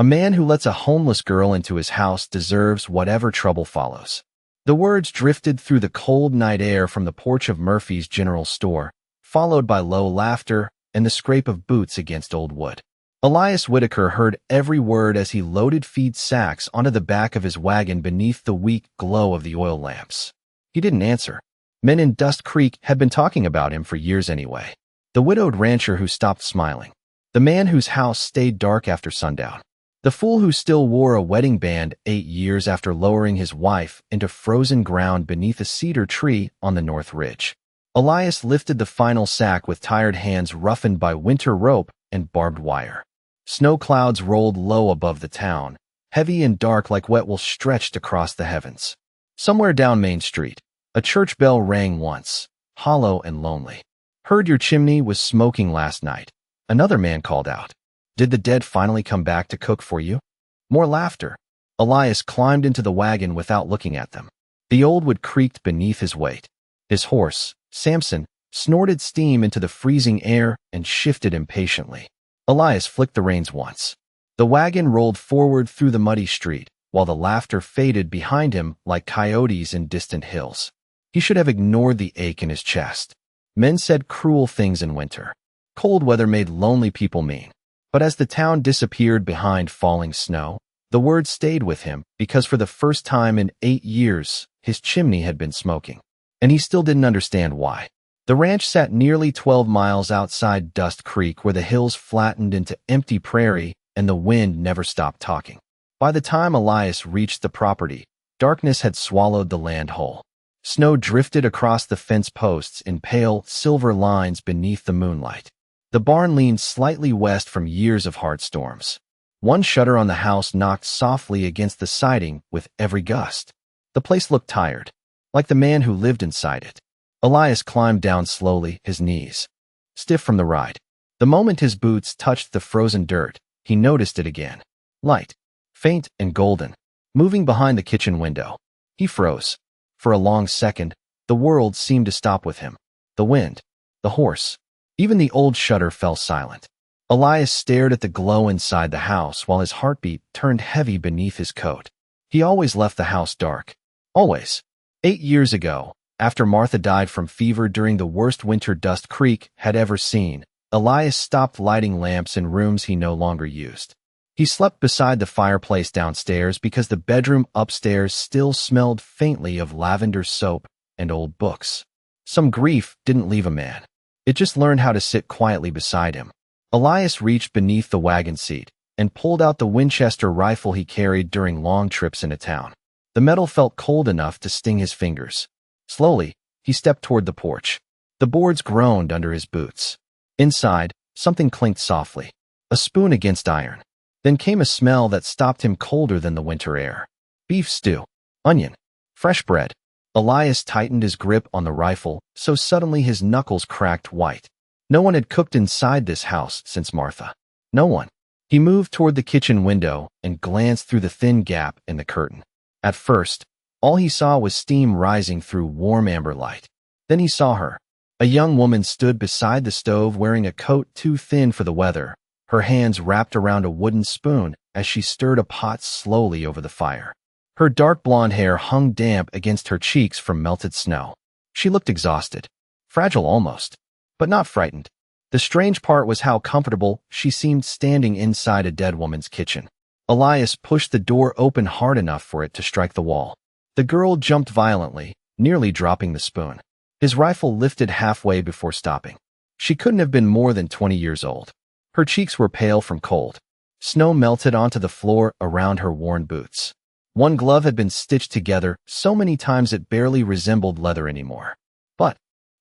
A man who lets a homeless girl into his house deserves whatever trouble follows. The words drifted through the cold night air from the porch of Murphy's General Store, followed by low laughter and the scrape of boots against old wood. Elias Whitaker heard every word as he loaded feed sacks onto the back of his wagon beneath the weak glow of the oil lamps. He didn't answer. Men in Dust Creek had been talking about him for years anyway. The widowed rancher who stopped smiling. The man whose house stayed dark after sundown. The fool who still wore a wedding band 8 years after lowering his wife into frozen ground beneath a cedar tree on the North Ridge. Elias lifted the final sack with tired hands roughened by winter rope and barbed wire. Snow clouds rolled low above the town, heavy and dark like wet wool stretched across the heavens. Somewhere down Main Street, a church bell rang once, hollow and lonely. "Heard your chimney was smoking last night," another man called out. "Did the dead finally come back to cook for you?" More laughter. Elias climbed into the wagon without looking at them. The old wood creaked beneath his weight. His horse, Samson, snorted steam into the freezing air and shifted impatiently. Elias flicked the reins once. The wagon rolled forward through the muddy street, while the laughter faded behind him like coyotes in distant hills. He should have ignored the ache in his chest. Men said cruel things in winter. Cold weather made lonely people mean. But as the town disappeared behind falling snow, the words stayed with him because for the first time in 8 years, his chimney had been smoking. And he still didn't understand why. The ranch sat nearly 12 miles outside Dust Creek where the hills flattened into empty prairie and the wind never stopped talking. By the time Elias reached the property, darkness had swallowed the land whole. Snow drifted across the fence posts in pale, silver lines beneath the moonlight. The barn leaned slightly west from years of hard storms. One shutter on the house knocked softly against the siding with every gust. The place looked tired, like the man who lived inside it. Elias climbed down slowly, his knees stiff from the ride. The moment his boots touched the frozen dirt, he noticed it again. Light, faint and golden, moving behind the kitchen window. He froze. For a long second, the world seemed to stop with him. The wind, the horse, even the old shutter fell silent. Elias stared at the glow inside the house while his heartbeat turned heavy beneath his coat. He always left the house dark. Always. 8 years ago, after Martha died from fever during the worst winter Dust Creek had ever seen, Elias stopped lighting lamps in rooms he no longer used. He slept beside the fireplace downstairs because the bedroom upstairs still smelled faintly of lavender soap and old books. Some grief didn't leave a man. It just learned how to sit quietly beside him. Elias reached beneath the wagon seat and pulled out the Winchester rifle he carried during long trips into town. The metal felt cold enough to sting his fingers. Slowly, he stepped toward the porch. The boards groaned under his boots. Inside, something clinked softly. A spoon against iron. Then came a smell that stopped him colder than the winter air. Beef stew. Onion. Fresh bread. Elias tightened his grip on the rifle, so suddenly his knuckles cracked white. No one had cooked inside this house since Martha. No one. He moved toward the kitchen window and glanced through the thin gap in the curtain. At first, all he saw was steam rising through warm amber light. Then he saw her. A young woman stood beside the stove wearing a coat too thin for the weather, her hands wrapped around a wooden spoon as she stirred a pot slowly over the fire. Her dark blonde hair hung damp against her cheeks from melted snow. She looked exhausted, fragile almost, but not frightened. The strange part was how comfortable she seemed standing inside a dead woman's kitchen. Elias pushed the door open hard enough for it to strike the wall. The girl jumped violently, nearly dropping the spoon. His rifle lifted halfway before stopping. She couldn't have been more than 20 years old. Her cheeks were pale from cold. Snow melted onto the floor around her worn boots. One glove had been stitched together so many times it barely resembled leather anymore. But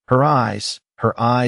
her eyes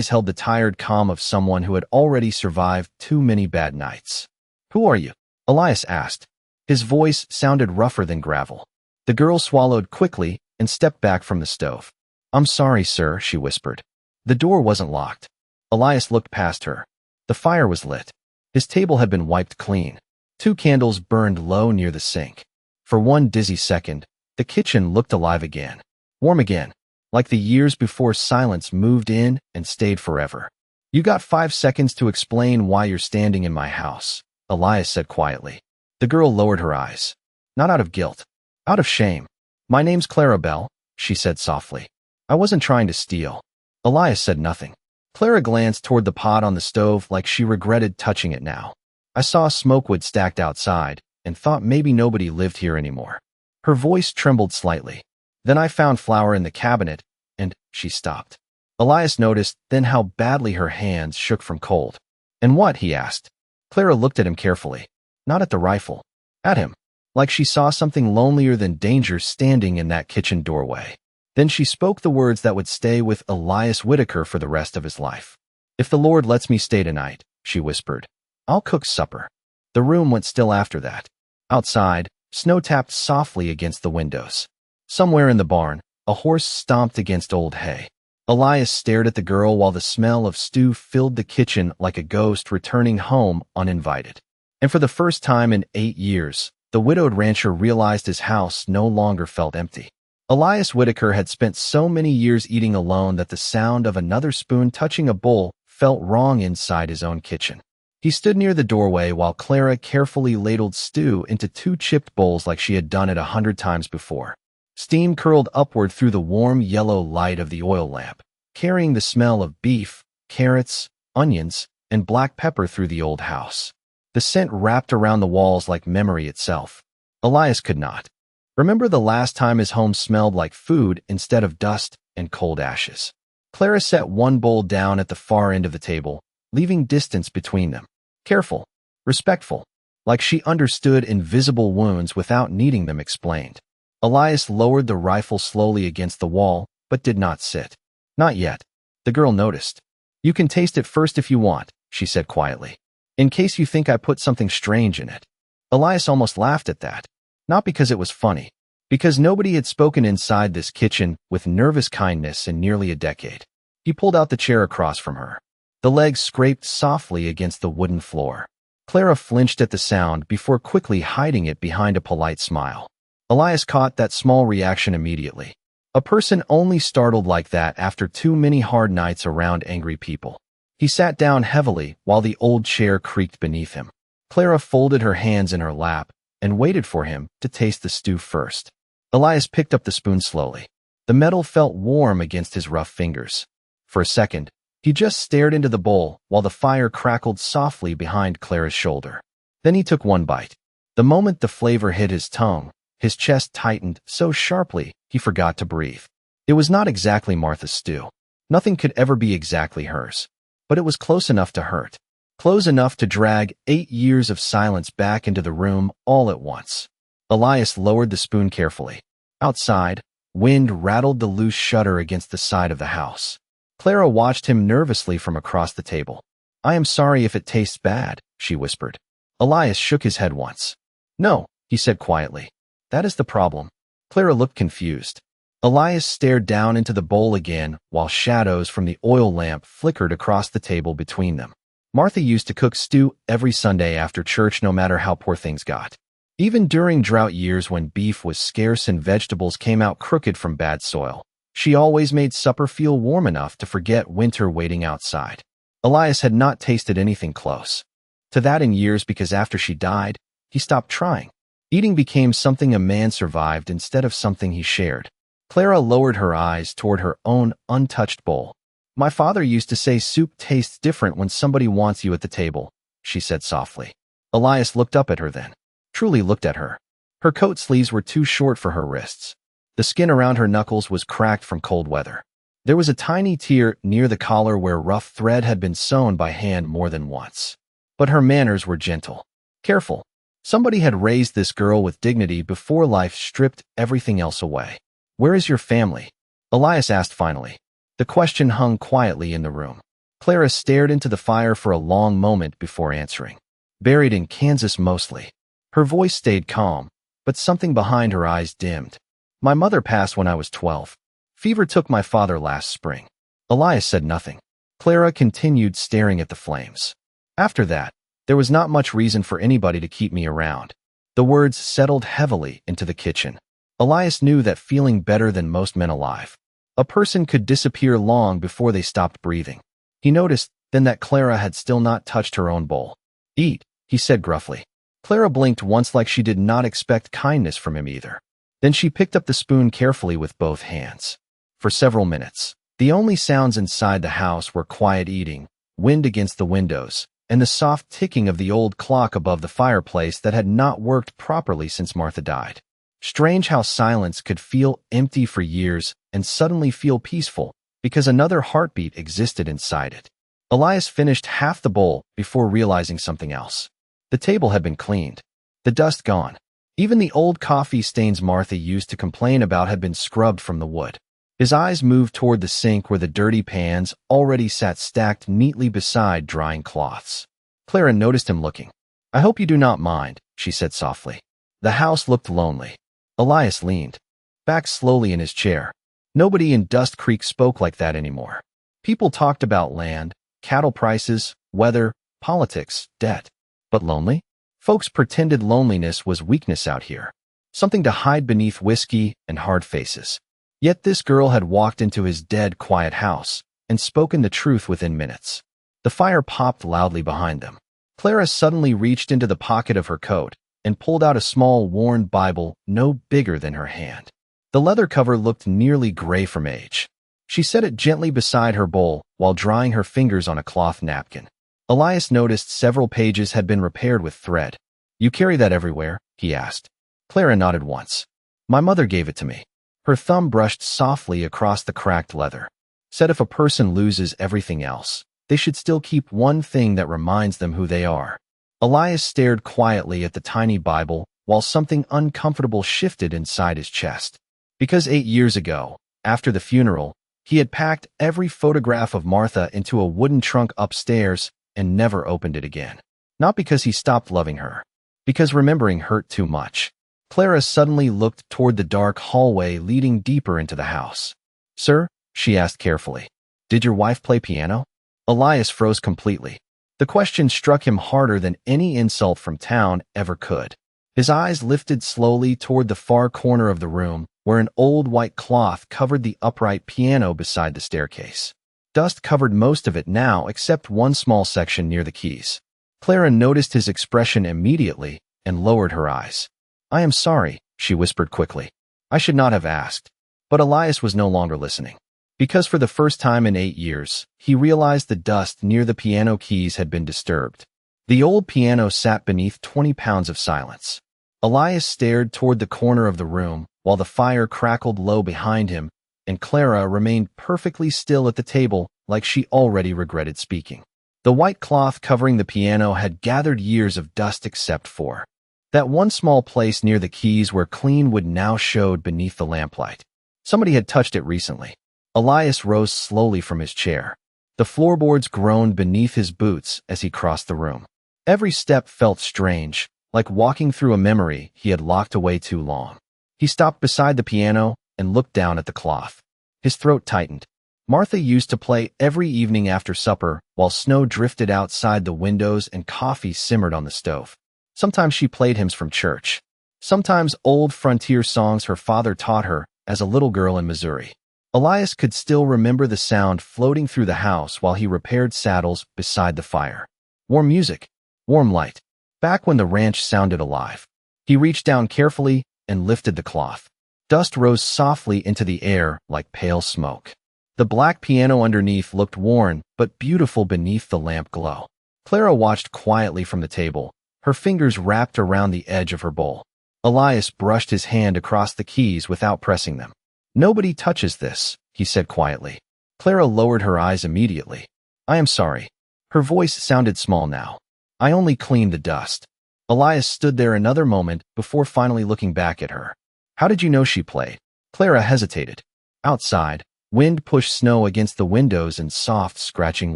held the tired calm of someone who had already survived too many bad nights. "Who are you?" Elias asked. His voice sounded rougher than gravel. The girl swallowed quickly and stepped back from the stove. "I'm sorry, sir," she whispered. The door wasn't locked. Elias looked past her. The fire was lit. His table had been wiped clean. 2 candles burned low near the sink. For one dizzy second, the kitchen looked alive again. Warm again, like the years before silence moved in and stayed forever. "You got 5 seconds to explain why you're standing in my house," Elias said quietly. The girl lowered her eyes. Not out of guilt. Out of shame. My name's Clara Bell, she said softly. I wasn't trying to steal. Elias said nothing. Clara glanced toward the pot on the stove like she regretted touching it now. I saw smokewood stacked outside and thought maybe nobody lived here anymore. Her voice trembled slightly. Then I found flour in the cabinet, and she stopped. Elias noticed then how badly her hands shook from cold. And what? He asked. Clara looked at him carefully. Not at the rifle. At him. Like she saw something lonelier than danger standing in that kitchen doorway. Then she spoke the words that would stay with Elias Whitaker for the rest of his life. If the Lord lets me stay tonight, she whispered, I'll cook supper. The room went still after that. Outside, snow tapped softly against the windows. Somewhere in the barn, a horse stomped against old hay. Elias stared at the girl while the smell of stew filled the kitchen like a ghost returning home uninvited. And for the first time in 8 years, the widowed rancher realized his house no longer felt empty. Elias Whitaker had spent so many years eating alone that the sound of another spoon touching a bowl felt wrong inside his own kitchen. He stood near the doorway while Clara carefully ladled stew into 2 chipped bowls like she had done it 100 times before. Steam curled upward through the warm yellow light of the oil lamp, carrying the smell of beef, carrots, onions, and black pepper through the old house. The scent wrapped around the walls like memory itself. Elias could not remember the last time his home smelled like food instead of dust and cold ashes. Clara set one bowl down at the far end of the table, leaving distance between them. Careful, respectful, like she understood invisible wounds without needing them explained. Elias lowered the rifle slowly against the wall, but did not sit. Not yet. The girl noticed. You can taste it first if you want, she said quietly. In case you think I put something strange in it. Elias almost laughed at that. Not because it was funny, because nobody had spoken inside this kitchen with nervous kindness in nearly a decade. He pulled out the chair across from her. The legs scraped softly against the wooden floor. Clara flinched at the sound before quickly hiding it behind a polite smile. Elias caught that small reaction immediately. A person only startled like that after too many hard nights around angry people. He sat down heavily while the old chair creaked beneath him. Clara folded her hands in her lap and waited for him to taste the stew first. Elias picked up the spoon slowly. The metal felt warm against his rough fingers. For a second, he just stared into the bowl while the fire crackled softly behind Clara's shoulder. Then he took one bite. The moment the flavor hit his tongue, his chest tightened so sharply he forgot to breathe. It was not exactly Martha's stew. Nothing could ever be exactly hers. But it was close enough to hurt. Close enough to drag 8 years of silence back into the room all at once. Elias lowered the spoon carefully. Outside, wind rattled the loose shutter against the side of the house. Clara watched him nervously from across the table. I am sorry if it tastes bad, she whispered. Elias shook his head once. No, he said quietly. That is the problem. Clara looked confused. Elias stared down into the bowl again while shadows from the oil lamp flickered across the table between them. Martha used to cook stew every Sunday after church no matter how poor things got. Even during drought years when beef was scarce and vegetables came out crooked from bad soil, she always made supper feel warm enough to forget winter waiting outside. Elias had not tasted anything close to that in years because after she died, he stopped trying. Eating became something a man survived instead of something he shared. Clara lowered her eyes toward her own untouched bowl. My father used to say soup tastes different when somebody wants you at the table, she said softly. Elias looked up at her then. Truly looked at her. Her coat sleeves were too short for her wrists. The skin around her knuckles was cracked from cold weather. There was a tiny tear near the collar where rough thread had been sewn by hand more than once. But her manners were gentle. Careful. Somebody had raised this girl with dignity before life stripped everything else away. Where is your family? Elias asked finally. The question hung quietly in the room. Clara stared into the fire for a long moment before answering. Buried in Kansas mostly. Her voice stayed calm, but something behind her eyes dimmed. My mother passed when I was 12. Fever took my father last spring. Elias said nothing. Clara continued staring at the flames. After that, there was not much reason for anybody to keep me around. The words settled heavily into the kitchen. Elias knew that feeling better than most men alive. A person could disappear long before they stopped breathing. He noticed then that Clara had still not touched her own bowl. Eat, he said gruffly. Clara blinked once like she did not expect kindness from him either. Then she picked up the spoon carefully with both hands. For several minutes, the only sounds inside the house were quiet eating, wind against the windows, and the soft ticking of the old clock above the fireplace that had not worked properly since Martha died. Strange how silence could feel empty for years and suddenly feel peaceful, because another heartbeat existed inside it. Elias finished half the bowl before realizing something else. The table had been cleaned, the dust gone. Even the old coffee stains Martha used to complain about had been scrubbed from the wood. His eyes moved toward the sink where the dirty pans already sat stacked neatly beside drying cloths. Clara noticed him looking. "I hope you do not mind," she said softly. The house looked lonely. Elias leaned back slowly in his chair. Nobody in Dust Creek spoke like that anymore. People talked about land, cattle prices, weather, politics, debt. But lonely? Folks pretended loneliness was weakness out here, something to hide beneath whiskey and hard faces. Yet this girl had walked into his dead, quiet house and spoken the truth within minutes. The fire popped loudly behind them. Clara suddenly reached into the pocket of her coat and pulled out a small, worn Bible no bigger than her hand. The leather cover looked nearly gray from age. She set it gently beside her bowl while drying her fingers on a cloth napkin. Elias noticed several pages had been repaired with thread. "You carry that everywhere?" he asked. Clara nodded once. "My mother gave it to me." Her thumb brushed softly across the cracked leather. "Said if a person loses everything else, they should still keep one thing that reminds them who they are." Elias stared quietly at the tiny Bible while something uncomfortable shifted inside his chest. Because 8 years ago, after the funeral, he had packed every photograph of Martha into a wooden trunk upstairs and never opened it again. Not because he stopped loving her, because remembering hurt too much. Clara suddenly looked toward the dark hallway leading deeper into the house. "Sir?" she asked carefully. "Did your wife play piano?" Elias froze completely. The question struck him harder than any insult from town ever could. His eyes lifted slowly toward the far corner of the room, where an old white cloth covered the upright piano beside the staircase. Dust covered most of it now except one small section near the keys. Clara noticed his expression immediately and lowered her eyes. "I am sorry," she whispered quickly. "I should not have asked." But Elias was no longer listening. Because for the first time in 8 years, he realized the dust near the piano keys had been disturbed. The old piano sat beneath 20 pounds of silence. Elias stared toward the corner of the room while the fire crackled low behind him, and Clara remained perfectly still at the table like she already regretted speaking. The white cloth covering the piano had gathered years of dust except for that one small place near the keys where clean wood now showed beneath the lamplight. Somebody had touched it recently. Elias rose slowly from his chair. The floorboards groaned beneath his boots as he crossed the room. Every step felt strange, like walking through a memory he had locked away too long. He stopped beside the piano and looked down at the cloth. His throat tightened. Martha used to play every evening after supper while snow drifted outside the windows and coffee simmered on the stove. Sometimes she played hymns from church. Sometimes old frontier songs her father taught her as a little girl in Missouri. Elias could still remember the sound floating through the house while he repaired saddles beside the fire. Warm music, warm light. Back when the ranch sounded alive. He reached down carefully and lifted the cloth. Dust rose softly into the air like pale smoke. The black piano underneath looked worn but beautiful beneath the lamp glow. Clara watched quietly from the table, her fingers wrapped around the edge of her bowl. Elias brushed his hand across the keys without pressing them. "Nobody touches this," he said quietly. Clara lowered her eyes immediately. "I am sorry." Her voice sounded small now. "I only cleaned the dust." Elias stood there another moment before finally looking back at her. "How did you know she played?" Clara hesitated. Outside, wind pushed snow against the windows in soft, scratching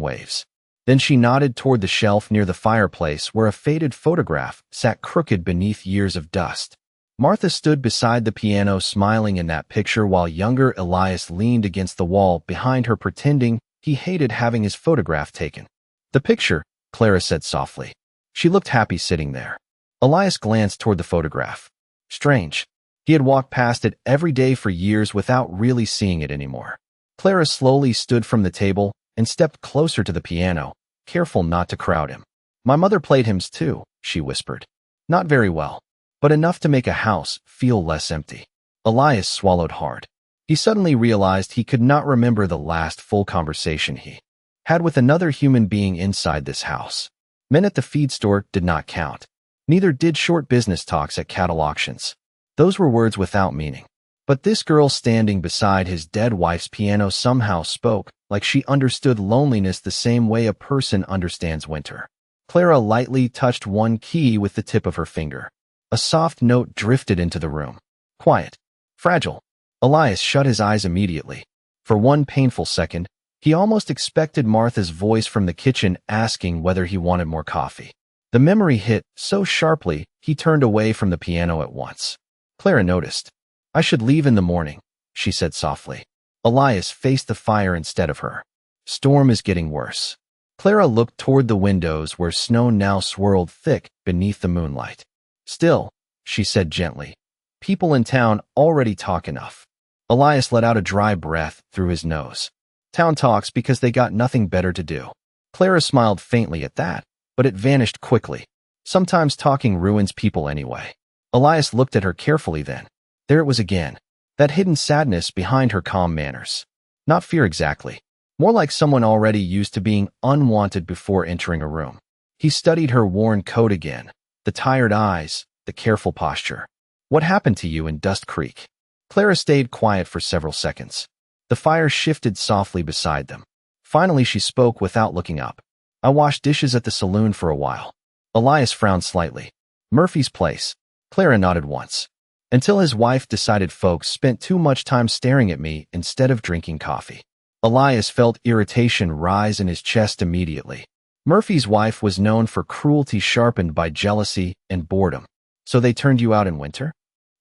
waves. Then she nodded toward the shelf near the fireplace where a faded photograph sat crooked beneath years of dust. Martha stood beside the piano smiling in that picture while younger Elias leaned against the wall behind her pretending he hated having his photograph taken. "The picture," Clara said softly. She looked happy sitting there. Elias glanced toward the photograph. Strange. He had walked past it every day for years without really seeing it anymore. Clara slowly stood from the table and stepped closer to the piano, careful not to crowd him. "My mother played hymns too," she whispered. Not very well, but enough to make a house feel less empty. Elias swallowed hard. He suddenly realized he could not remember the last full conversation he had with another human being inside this house. Men at the feed store did not count. Neither did short business talks at cattle auctions. Those were words without meaning. But this girl standing beside his dead wife's piano somehow spoke, like she understood loneliness the same way a person understands winter. Clara lightly touched one key with the tip of her finger. A soft note drifted into the room. Quiet. Fragile. Elias shut his eyes immediately. For one painful second, he almost expected Martha's voice from the kitchen asking whether he wanted more coffee. The memory hit so sharply, he turned away from the piano at once. Clara noticed. I should leave in the morning, she said softly. Elias faced the fire instead of her. Storm is getting worse. Clara looked toward the windows where snow now swirled thick beneath the moonlight. Still, she said gently, people in town already talk enough. Elias let out a dry breath through his nose. Town talks because they got nothing better to do. Clara smiled faintly at that, but it vanished quickly. Sometimes talking ruins people anyway. Elias looked at her carefully then. There it was again. That hidden sadness behind her calm manners. Not fear exactly. More like someone already used to being unwanted before entering a room. He studied her worn coat again. The tired eyes, the careful posture. What happened to you in Dust Creek? Clara stayed quiet for several seconds. The fire shifted softly beside them. Finally she spoke without looking up. I washed dishes at the saloon for a while. Elias frowned slightly. Murphy's place. Clara nodded once. Until his wife decided folks spent too much time staring at me instead of drinking coffee. Elias felt irritation rise in his chest immediately. Murphy's wife was known for cruelty sharpened by jealousy and boredom. So they turned you out in winter?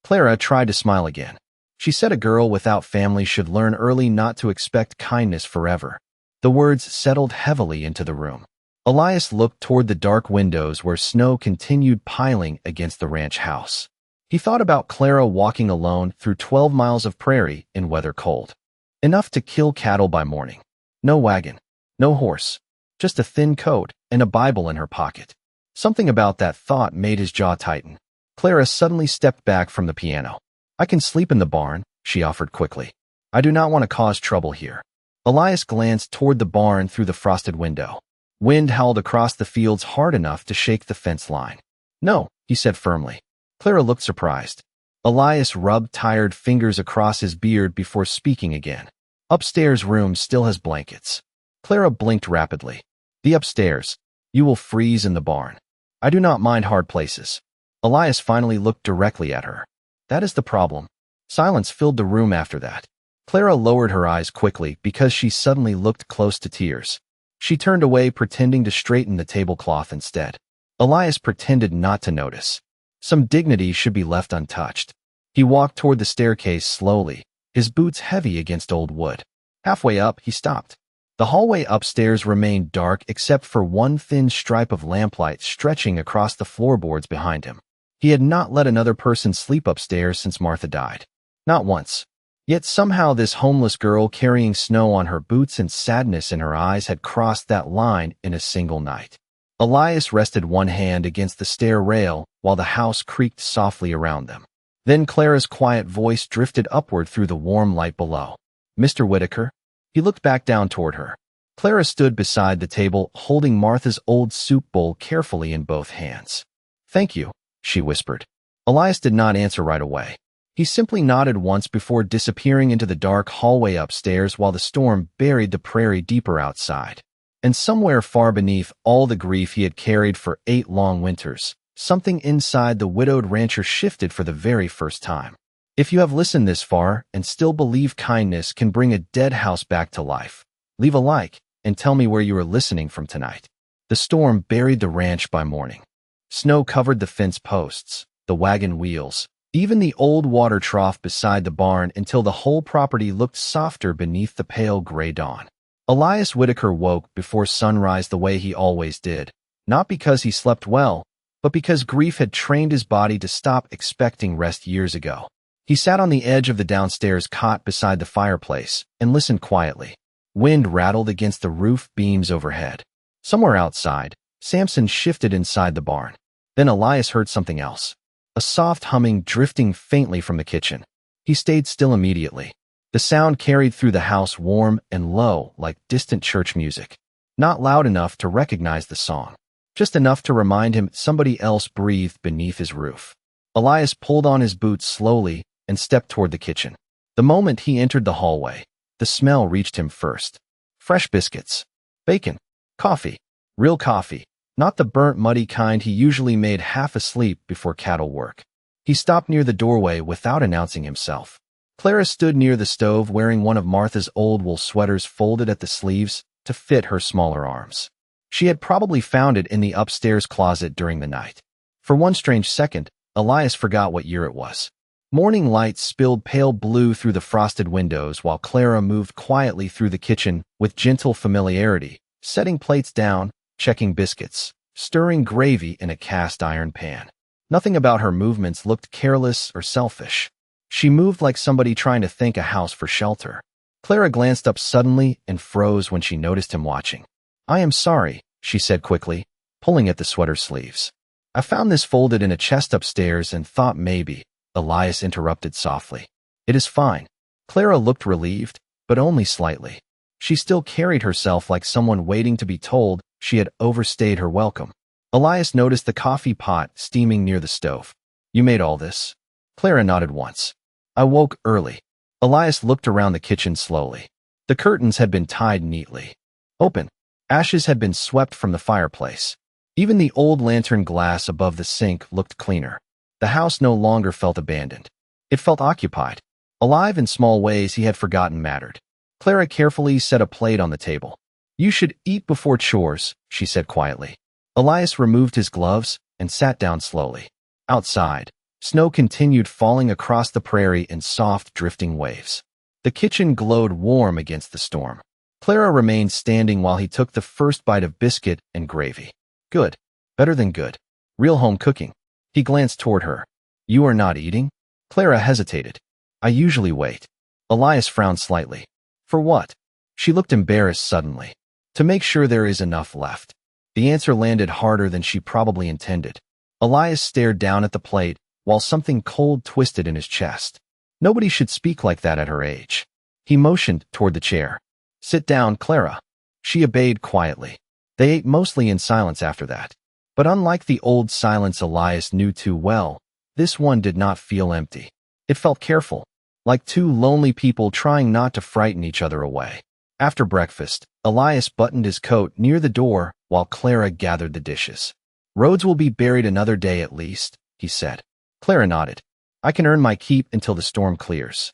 Clara tried to smile again. She said a girl without family should learn early not to expect kindness forever. The words settled heavily into the room. Elias looked toward the dark windows where snow continued piling against the ranch house. He thought about Clara walking alone through 12 miles of prairie in weather cold. Enough to kill cattle by morning. No wagon, no horse, just a thin coat and a Bible in her pocket. Something about that thought made his jaw tighten. Clara suddenly stepped back from the piano. I can sleep in the barn, she offered quickly. I do not want to cause trouble here. Elias glanced toward the barn through the frosted window. Wind howled across the fields hard enough to shake the fence line. No, he said firmly. Clara looked surprised. Elias rubbed tired fingers across his beard before speaking again. Upstairs room still has blankets. Clara blinked rapidly. The upstairs. You will freeze in the barn. I do not mind hard places. Elias finally looked directly at her. That is the problem. Silence filled the room after that. Clara lowered her eyes quickly because she suddenly looked close to tears. She turned away, pretending to straighten the tablecloth instead. Elias pretended not to notice. Some dignity should be left untouched. He walked toward the staircase slowly, his boots heavy against old wood. Halfway up, he stopped. The hallway upstairs remained dark except for one thin stripe of lamplight stretching across the floorboards behind him. He had not let another person sleep upstairs since Martha died. Not once. Yet somehow this homeless girl carrying snow on her boots and sadness in her eyes had crossed that line in a single night. Elias rested one hand against the stair rail while the house creaked softly around them. Then Clara's quiet voice drifted upward through the warm light below. Mr. Whitaker? He looked back down toward her. Clara stood beside the table, holding Martha's old soup bowl carefully in both hands. Thank you, she whispered. Elias did not answer right away. He simply nodded once before disappearing into the dark hallway upstairs while the storm buried the prairie deeper outside. And somewhere far beneath all the grief he had carried for 8 long winters, something inside the widowed rancher shifted for the very first time. If you have listened this far and still believe kindness can bring a dead house back to life, leave a like and tell me where you are listening from tonight. The storm buried the ranch by morning. Snow covered the fence posts, the wagon wheels, even the old water trough beside the barn until the whole property looked softer beneath the pale gray dawn. Elias Whitaker woke before sunrise the way he always did, not because he slept well, but because grief had trained his body to stop expecting rest years ago. He sat on the edge of the downstairs cot beside the fireplace and listened quietly. Wind rattled against the roof beams overhead. Somewhere outside, Samson shifted inside the barn. Then Elias heard something else. A soft humming drifting faintly from the kitchen. He stayed still immediately. The sound carried through the house warm and low, like distant church music. Not loud enough to recognize the song. Just enough to remind him somebody else breathed beneath his roof. Elias pulled on his boots slowly and stepped toward the kitchen. The moment he entered the hallway, the smell reached him first. Fresh biscuits, bacon, coffee, real coffee, not the burnt, muddy kind he usually made half asleep before cattle work. He stopped near the doorway without announcing himself. Clara stood near the stove wearing one of Martha's old wool sweaters folded at the sleeves to fit her smaller arms. She had probably found it in the upstairs closet during the night. For one strange second, Elias forgot what year it was. Morning light spilled pale blue through the frosted windows while Clara moved quietly through the kitchen with gentle familiarity, setting plates down, checking biscuits, stirring gravy in a cast-iron pan. Nothing about her movements looked careless or selfish. She moved like somebody trying to thank a house for shelter. Clara glanced up suddenly and froze when she noticed him watching. "I am sorry," she said quickly, pulling at the sweater sleeves. "I found this folded in a chest upstairs and thought maybe," Elias interrupted softly. "It is fine." Clara looked relieved, but only slightly. She still carried herself like someone waiting to be told she had overstayed her welcome. Elias noticed the coffee pot steaming near the stove. "You made all this?" Clara nodded once. "I woke early." Elias looked around the kitchen slowly. The curtains had been tied neatly. Open. Ashes had been swept from the fireplace. Even the old lantern glass above the sink looked cleaner. The house no longer felt abandoned. It felt occupied. Alive in small ways he had forgotten mattered. Clara carefully set a plate on the table. "You should eat before chores," she said quietly. Elias removed his gloves and sat down slowly. Outside, snow continued falling across the prairie in soft, drifting waves. The kitchen glowed warm against the storm. Clara remained standing while he took the first bite of biscuit and gravy. "Good. Better than good. Real home cooking." He glanced toward her. "You are not eating?" Clara hesitated. "I usually wait." Elias frowned slightly. "For what?" She looked embarrassed suddenly. "To make sure there is enough left." The answer landed harder than she probably intended. Elias stared down at the plate while something cold twisted in his chest. Nobody should speak like that at her age. He motioned toward the chair. "Sit down, Clara." She obeyed quietly. They ate mostly in silence after that. But unlike the old silence Elias knew too well, this one did not feel empty. It felt careful, like two lonely people trying not to frighten each other away. After breakfast, Elias buttoned his coat near the door while Clara gathered the dishes. "Roads will be buried another day at least," he said. Clara nodded. "I can earn my keep until the storm clears."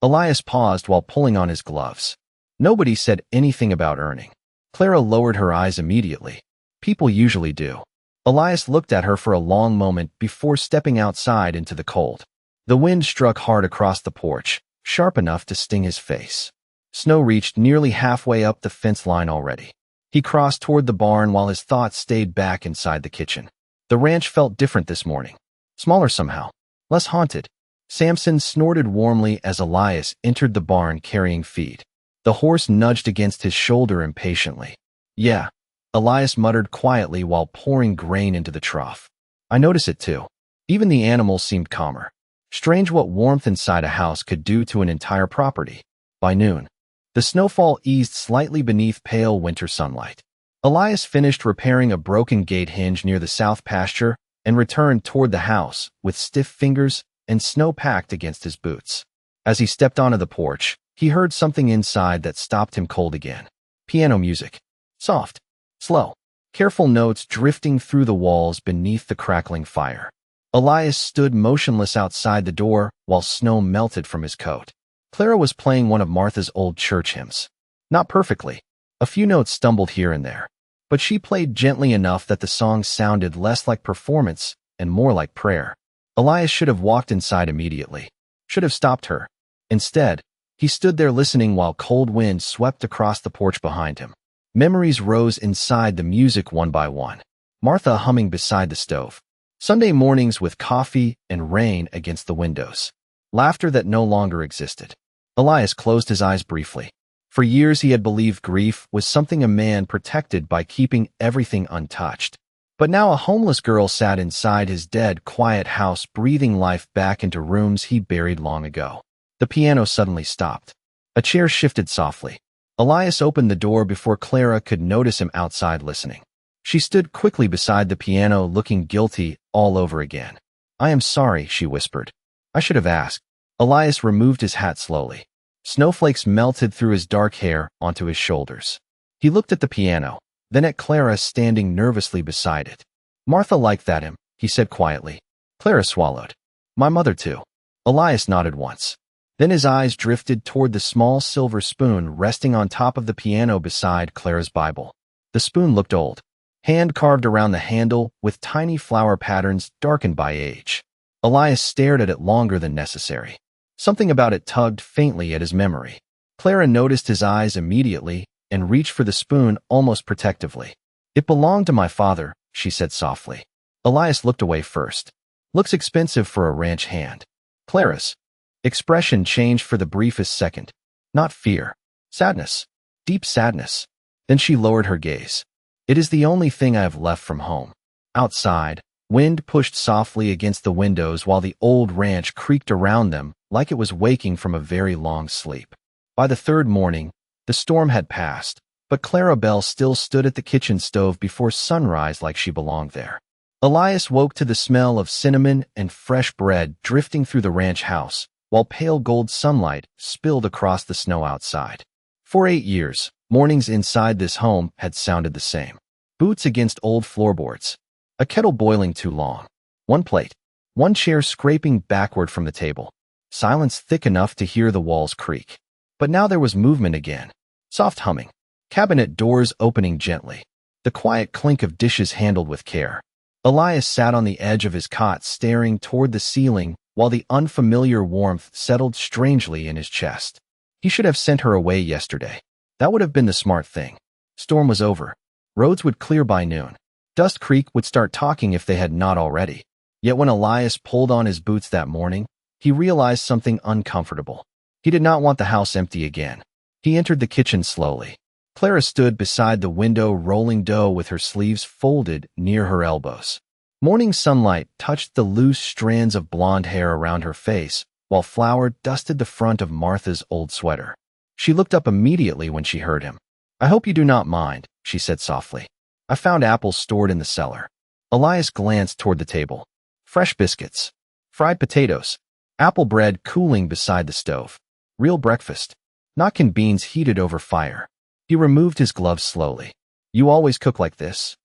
Elias paused while pulling on his gloves. Nobody said anything about earning. Clara lowered her eyes immediately. People usually do. Elias looked at her for a long moment before stepping outside into the cold. The wind struck hard across the porch, sharp enough to sting his face. Snow reached nearly halfway up the fence line already. He crossed toward the barn while his thoughts stayed back inside the kitchen. The ranch felt different this morning. Smaller somehow. Less haunted. Samson snorted warmly as Elias entered the barn carrying feed. The horse nudged against his shoulder impatiently. "Yeah," Elias muttered quietly while pouring grain into the trough. "I notice it too." Even the animals seemed calmer. Strange what warmth inside a house could do to an entire property. By noon, the snowfall eased slightly beneath pale winter sunlight. Elias finished repairing a broken gate hinge near the south pasture and returned toward the house with stiff fingers and snow packed against his boots. As he stepped onto the porch, he heard something inside that stopped him cold again. Piano music. Soft, slow, careful notes drifting through the walls beneath the crackling fire. Elias stood motionless outside the door while snow melted from his coat. Clara was playing one of Martha's old church hymns. Not perfectly. A few notes stumbled here and there. But she played gently enough that the song sounded less like performance and more like prayer. Elias should have walked inside immediately. Should have stopped her. Instead, he stood there listening while cold wind swept across the porch behind him. Memories rose inside the music one by one. Martha humming beside the stove. Sunday mornings with coffee and rain against the windows. Laughter that no longer existed. Elias closed his eyes briefly. For years he had believed grief was something a man protected by keeping everything untouched. But now a homeless girl sat inside his dead, quiet house, breathing life back into rooms he buried long ago. The piano suddenly stopped. A chair shifted softly. Elias opened the door before Clara could notice him outside listening. She stood quickly beside the piano, looking guilty all over again. "I am sorry," she whispered. "I should have asked." Elias removed his hat slowly. Snowflakes melted through his dark hair onto his shoulders. He looked at the piano, then at Clara standing nervously beside it. "Martha liked that hymn," he said quietly. Clara swallowed. "My mother too." Elias nodded once. Then his eyes drifted toward the small silver spoon resting on top of the piano beside Clara's Bible. The spoon looked old, hand carved around the handle with tiny flower patterns darkened by age. Elias stared at it longer than necessary. Something about it tugged faintly at his memory. Clara noticed his eyes immediately and reached for the spoon almost protectively. "It belonged to my father," she said softly. Elias looked away first. "Looks expensive for a ranch hand." Clara's expression changed for the briefest second. Not fear. Sadness. Deep sadness. Then she lowered her gaze. "It is the only thing I have left from home." Outside, wind pushed softly against the windows while the old ranch creaked around them like it was waking from a very long sleep. By the third morning, the storm had passed, but Clara Belle still stood at the kitchen stove before sunrise like she belonged there. Elias woke to the smell of cinnamon and fresh bread drifting through the ranch house, while pale gold sunlight spilled across the snow outside. For 8 years, mornings inside this home had sounded the same. Boots against old floorboards. A kettle boiling too long. One plate. One chair scraping backward from the table. Silence thick enough to hear the walls creak. But now there was movement again. Soft humming. Cabinet doors opening gently. The quiet clink of dishes handled with care. Elias sat on the edge of his cot staring toward the ceiling while the unfamiliar warmth settled strangely in his chest. He should have sent her away yesterday. That would have been the smart thing. Storm was over. Roads would clear by noon. Dust Creek would start talking if they had not already. Yet when Elias pulled on his boots that morning, he realized something uncomfortable. He did not want the house empty again. He entered the kitchen slowly. Clara stood beside the window rolling dough with her sleeves folded near her elbows. Morning sunlight touched the loose strands of blonde hair around her face, while flour dusted the front of Martha's old sweater. She looked up immediately when she heard him. "I hope you do not mind," she said softly. "I found apples stored in the cellar." Elias glanced toward the table. Fresh biscuits. Fried potatoes. Apple bread cooling beside the stove. Real breakfast. Not canned beans heated over fire. He removed his gloves slowly. "You always cook like this?"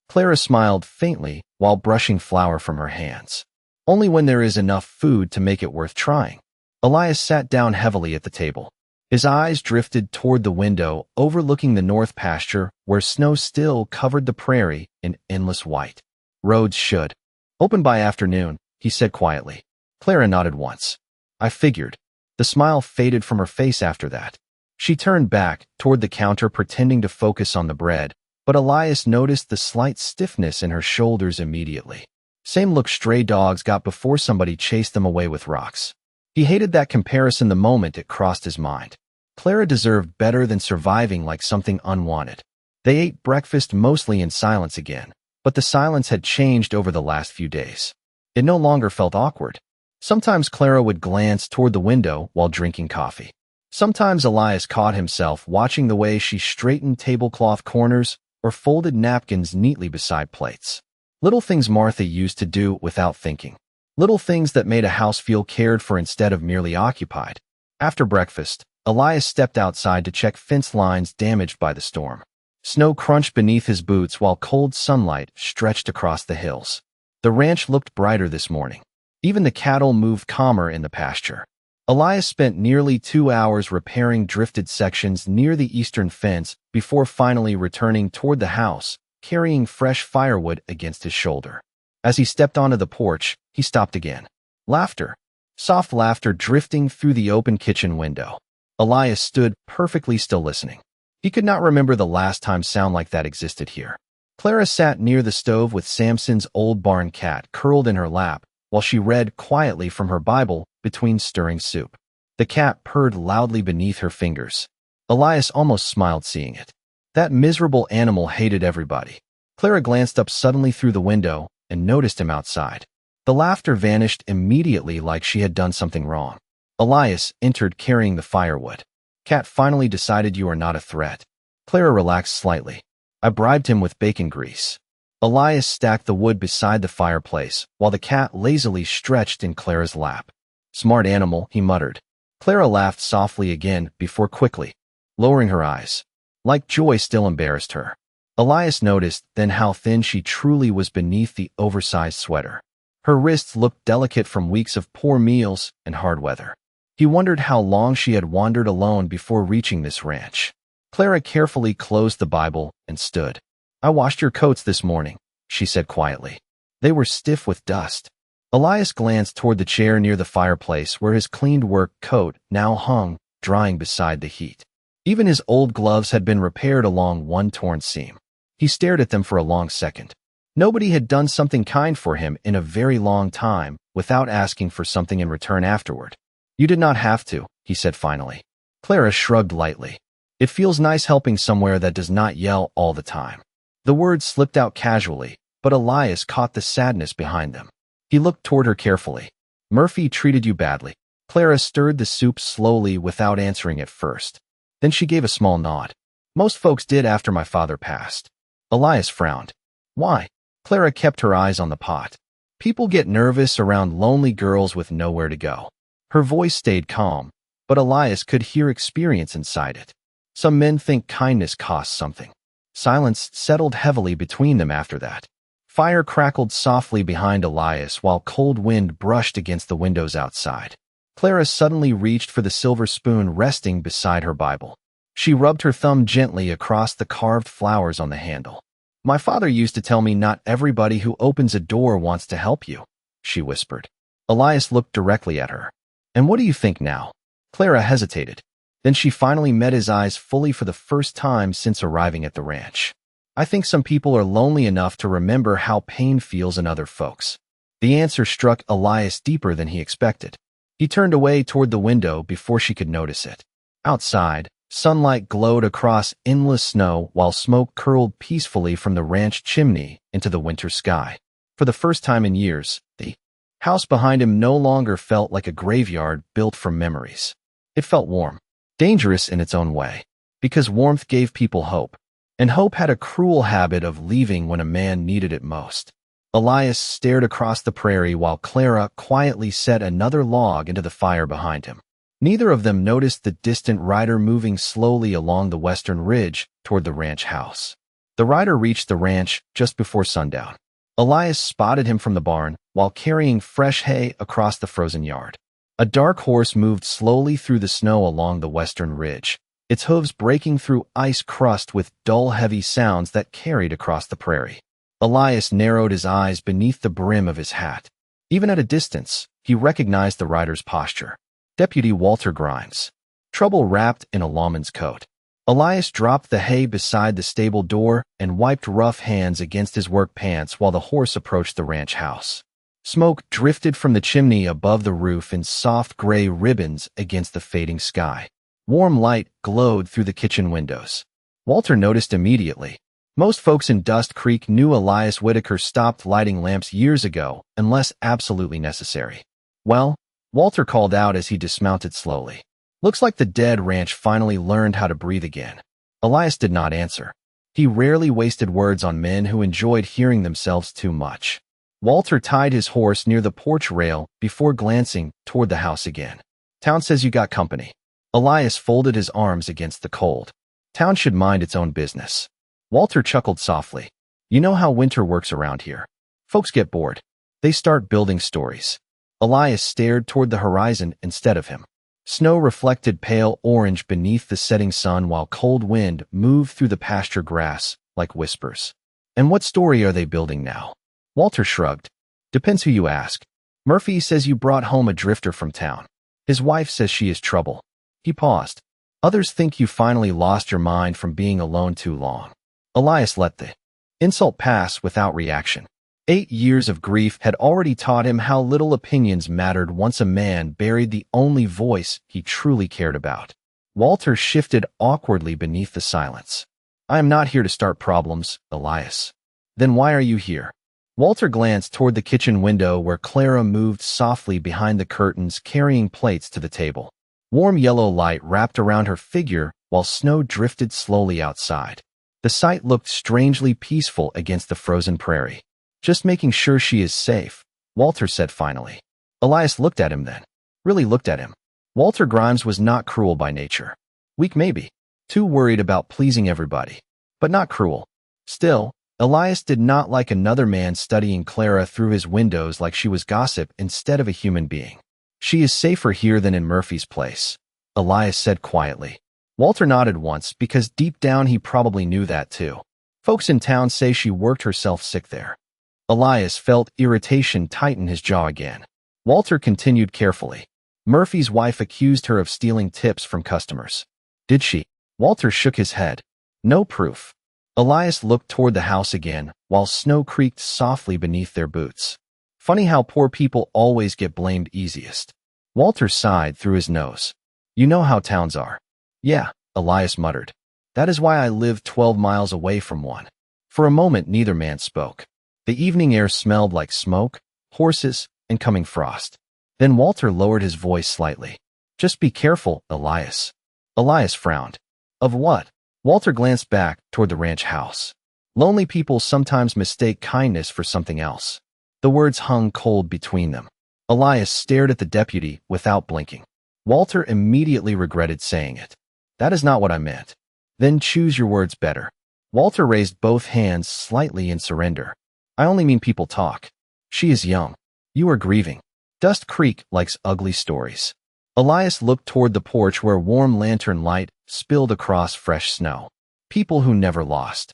Clara smiled faintly while brushing flour from her hands. "Only when there is enough food to make it worth trying." Elias sat down heavily at the table. His eyes drifted toward the window overlooking the north pasture where snow still covered the prairie in endless white. "Roads should open by afternoon," he said quietly. Clara nodded once. "I figured." The smile faded from her face after that. She turned back toward the counter pretending to focus on the bread, but Elias noticed the slight stiffness in her shoulders immediately. Same look stray dogs got before somebody chased them away with rocks. He hated that comparison the moment it crossed his mind. Clara deserved better than surviving like something unwanted. They ate breakfast mostly in silence again, but the silence had changed over the last few days. It no longer felt awkward. Sometimes Clara would glance toward the window while drinking coffee. Sometimes Elias caught himself watching the way she straightened tablecloth corners or folded napkins neatly beside plates. Little things Martha used to do without thinking. Little things that made a house feel cared for instead of merely occupied. After breakfast, Elias stepped outside to check fence lines damaged by the storm. Snow crunched beneath his boots while cold sunlight stretched across the hills. The ranch looked brighter this morning. Even the cattle moved calmer in the pasture. Elias spent nearly 2 hours repairing drifted sections near the eastern fence before finally returning toward the house, carrying fresh firewood against his shoulder. As he stepped onto the porch, he stopped again. Laughter. Soft laughter drifting through the open kitchen window. Elias stood perfectly still listening. He could not remember the last time sound like that existed here. Clara sat near the stove with Samson's old barn cat curled in her lap while she read quietly from her Bible between stirring soup. The cat purred loudly beneath her fingers. Elias almost smiled seeing it. That miserable animal hated everybody. Clara glanced up suddenly through the window and noticed him outside. The laughter vanished immediately like she had done something wrong. Elias entered carrying the firewood. Cat finally decided you are not a threat. Clara relaxed slightly. I bribed him with bacon grease. Elias stacked the wood beside the fireplace, while the cat lazily stretched in Clara's lap. Smart animal, he muttered. Clara laughed softly again before quickly lowering her eyes. Like joy still embarrassed her. Elias noticed then how thin she truly was beneath the oversized sweater. Her wrists looked delicate from weeks of poor meals and hard weather. He wondered how long she had wandered alone before reaching this ranch. Clara carefully closed the Bible and stood. I washed your coats this morning, she said quietly. They were stiff with dust. Elias glanced toward the chair near the fireplace where his cleaned work coat now hung, drying beside the heat. Even his old gloves had been repaired along one torn seam. He stared at them for a long second. Nobody had done something kind for him in a very long time without asking for something in return afterward. You did not have to, he said finally. Clara shrugged lightly. It feels nice helping somewhere that does not yell all the time. The words slipped out casually, but Elias caught the sadness behind them. He looked toward her carefully. Murphy treated you badly. Clara stirred the soup slowly without answering at first. Then she gave a small nod. Most folks did after my father passed. Elias frowned. Why? Clara kept her eyes on the pot. People get nervous around lonely girls with nowhere to go. Her voice stayed calm, but Elias could hear experience inside it. Some men think kindness costs something. Silence settled heavily between them after that. Fire crackled softly behind Elias while cold wind brushed against the windows outside. Clara suddenly reached for the silver spoon resting beside her Bible. She rubbed her thumb gently across the carved flowers on the handle. My father used to tell me not everybody who opens a door wants to help you, she whispered. Elias looked directly at her. And what do you think now? Clara hesitated. Then she finally met his eyes fully for the first time since arriving at the ranch. I think some people are lonely enough to remember how pain feels in other folks. The answer struck Elias deeper than he expected. He turned away toward the window before she could notice it. Outside, sunlight glowed across endless snow while smoke curled peacefully from the ranch chimney into the winter sky. For the first time in years, the house behind him no longer felt like a graveyard built from memories. It felt warm, dangerous in its own way, because warmth gave people hope. And hope had a cruel habit of leaving when a man needed it most. Elias stared across the prairie while Clara quietly set another log into the fire behind him. Neither of them noticed the distant rider moving slowly along the western ridge toward the ranch house. The rider reached the ranch just before sundown. Elias spotted him from the barn while carrying fresh hay across the frozen yard. A dark horse moved slowly through the snow along the western ridge, its hooves breaking through ice crust with dull, heavy sounds that carried across the prairie. Elias narrowed his eyes beneath the brim of his hat. Even at a distance, he recognized the rider's posture. Deputy Walter Grimes. Trouble wrapped in a lawman's coat. Elias dropped the hay beside the stable door and wiped rough hands against his work pants while the horse approached the ranch house. Smoke drifted from the chimney above the roof in soft gray ribbons against the fading sky. Warm light glowed through the kitchen windows. Walter noticed immediately. Most folks in Dust Creek knew Elias Whitaker stopped lighting lamps years ago, unless absolutely necessary. Well, Walter called out as he dismounted slowly. Looks like the dead ranch finally learned how to breathe again. Elias did not answer. He rarely wasted words on men who enjoyed hearing themselves too much. Walter tied his horse near the porch rail before glancing toward the house again. Town says you got company. Elias folded his arms against the cold. Town should mind its own business. Walter chuckled softly. You know how winter works around here. Folks get bored. They start building stories. Elias stared toward the horizon instead of him. Snow reflected pale orange beneath the setting sun while cold wind moved through the pasture grass like whispers. And what story are they building now? Walter shrugged. Depends who you ask. Murphy says you brought home a drifter from town. His wife says she is trouble. He paused. Others think you finally lost your mind from being alone too long. Elias let the insult pass without reaction. 8 years of grief had already taught him how little opinions mattered once a man buried the only voice he truly cared about. Walter shifted awkwardly beneath the silence. I am not here to start problems, Elias. Then why are you here? Walter glanced toward the kitchen window where Clara moved softly behind the curtains, carrying plates to the table. Warm yellow light wrapped around her figure while snow drifted slowly outside. The sight looked strangely peaceful against the frozen prairie. Just making sure she is safe, Walter said finally. Elias looked at him then. Really looked at him. Walter Grimes was not cruel by nature. Weak maybe. Too worried about pleasing everybody. But not cruel. Still, Elias did not like another man studying Clara through his windows like she was gossip instead of a human being. She is safer here than in Murphy's place, Elias said quietly. Walter nodded once because deep down he probably knew that too. Folks in town say she worked herself sick there. Elias felt irritation tighten his jaw again. Walter continued carefully. Murphy's wife accused her of stealing tips from customers. Did she? Walter shook his head. No proof. Elias looked toward the house again, while snow creaked softly beneath their boots. Funny how poor people always get blamed easiest. Walter sighed through his nose. You know how towns are. Yeah, Elias muttered. That is why I live 12 miles away from one. For a moment neither man spoke. The evening air smelled like smoke, horses, and coming frost. Then Walter lowered his voice slightly. Just be careful, Elias. Elias frowned. Of what? Walter glanced back toward the ranch house. Lonely people sometimes mistake kindness for something else. The words hung cold between them. Elias stared at the deputy without blinking. Walter immediately regretted saying it. That is not what I meant. Then choose your words better. Walter raised both hands slightly in surrender. I only mean people talk. She is young. You are grieving. Dust Creek likes ugly stories. Elias looked toward the porch where warm lantern light spilled across fresh snow. People who never lost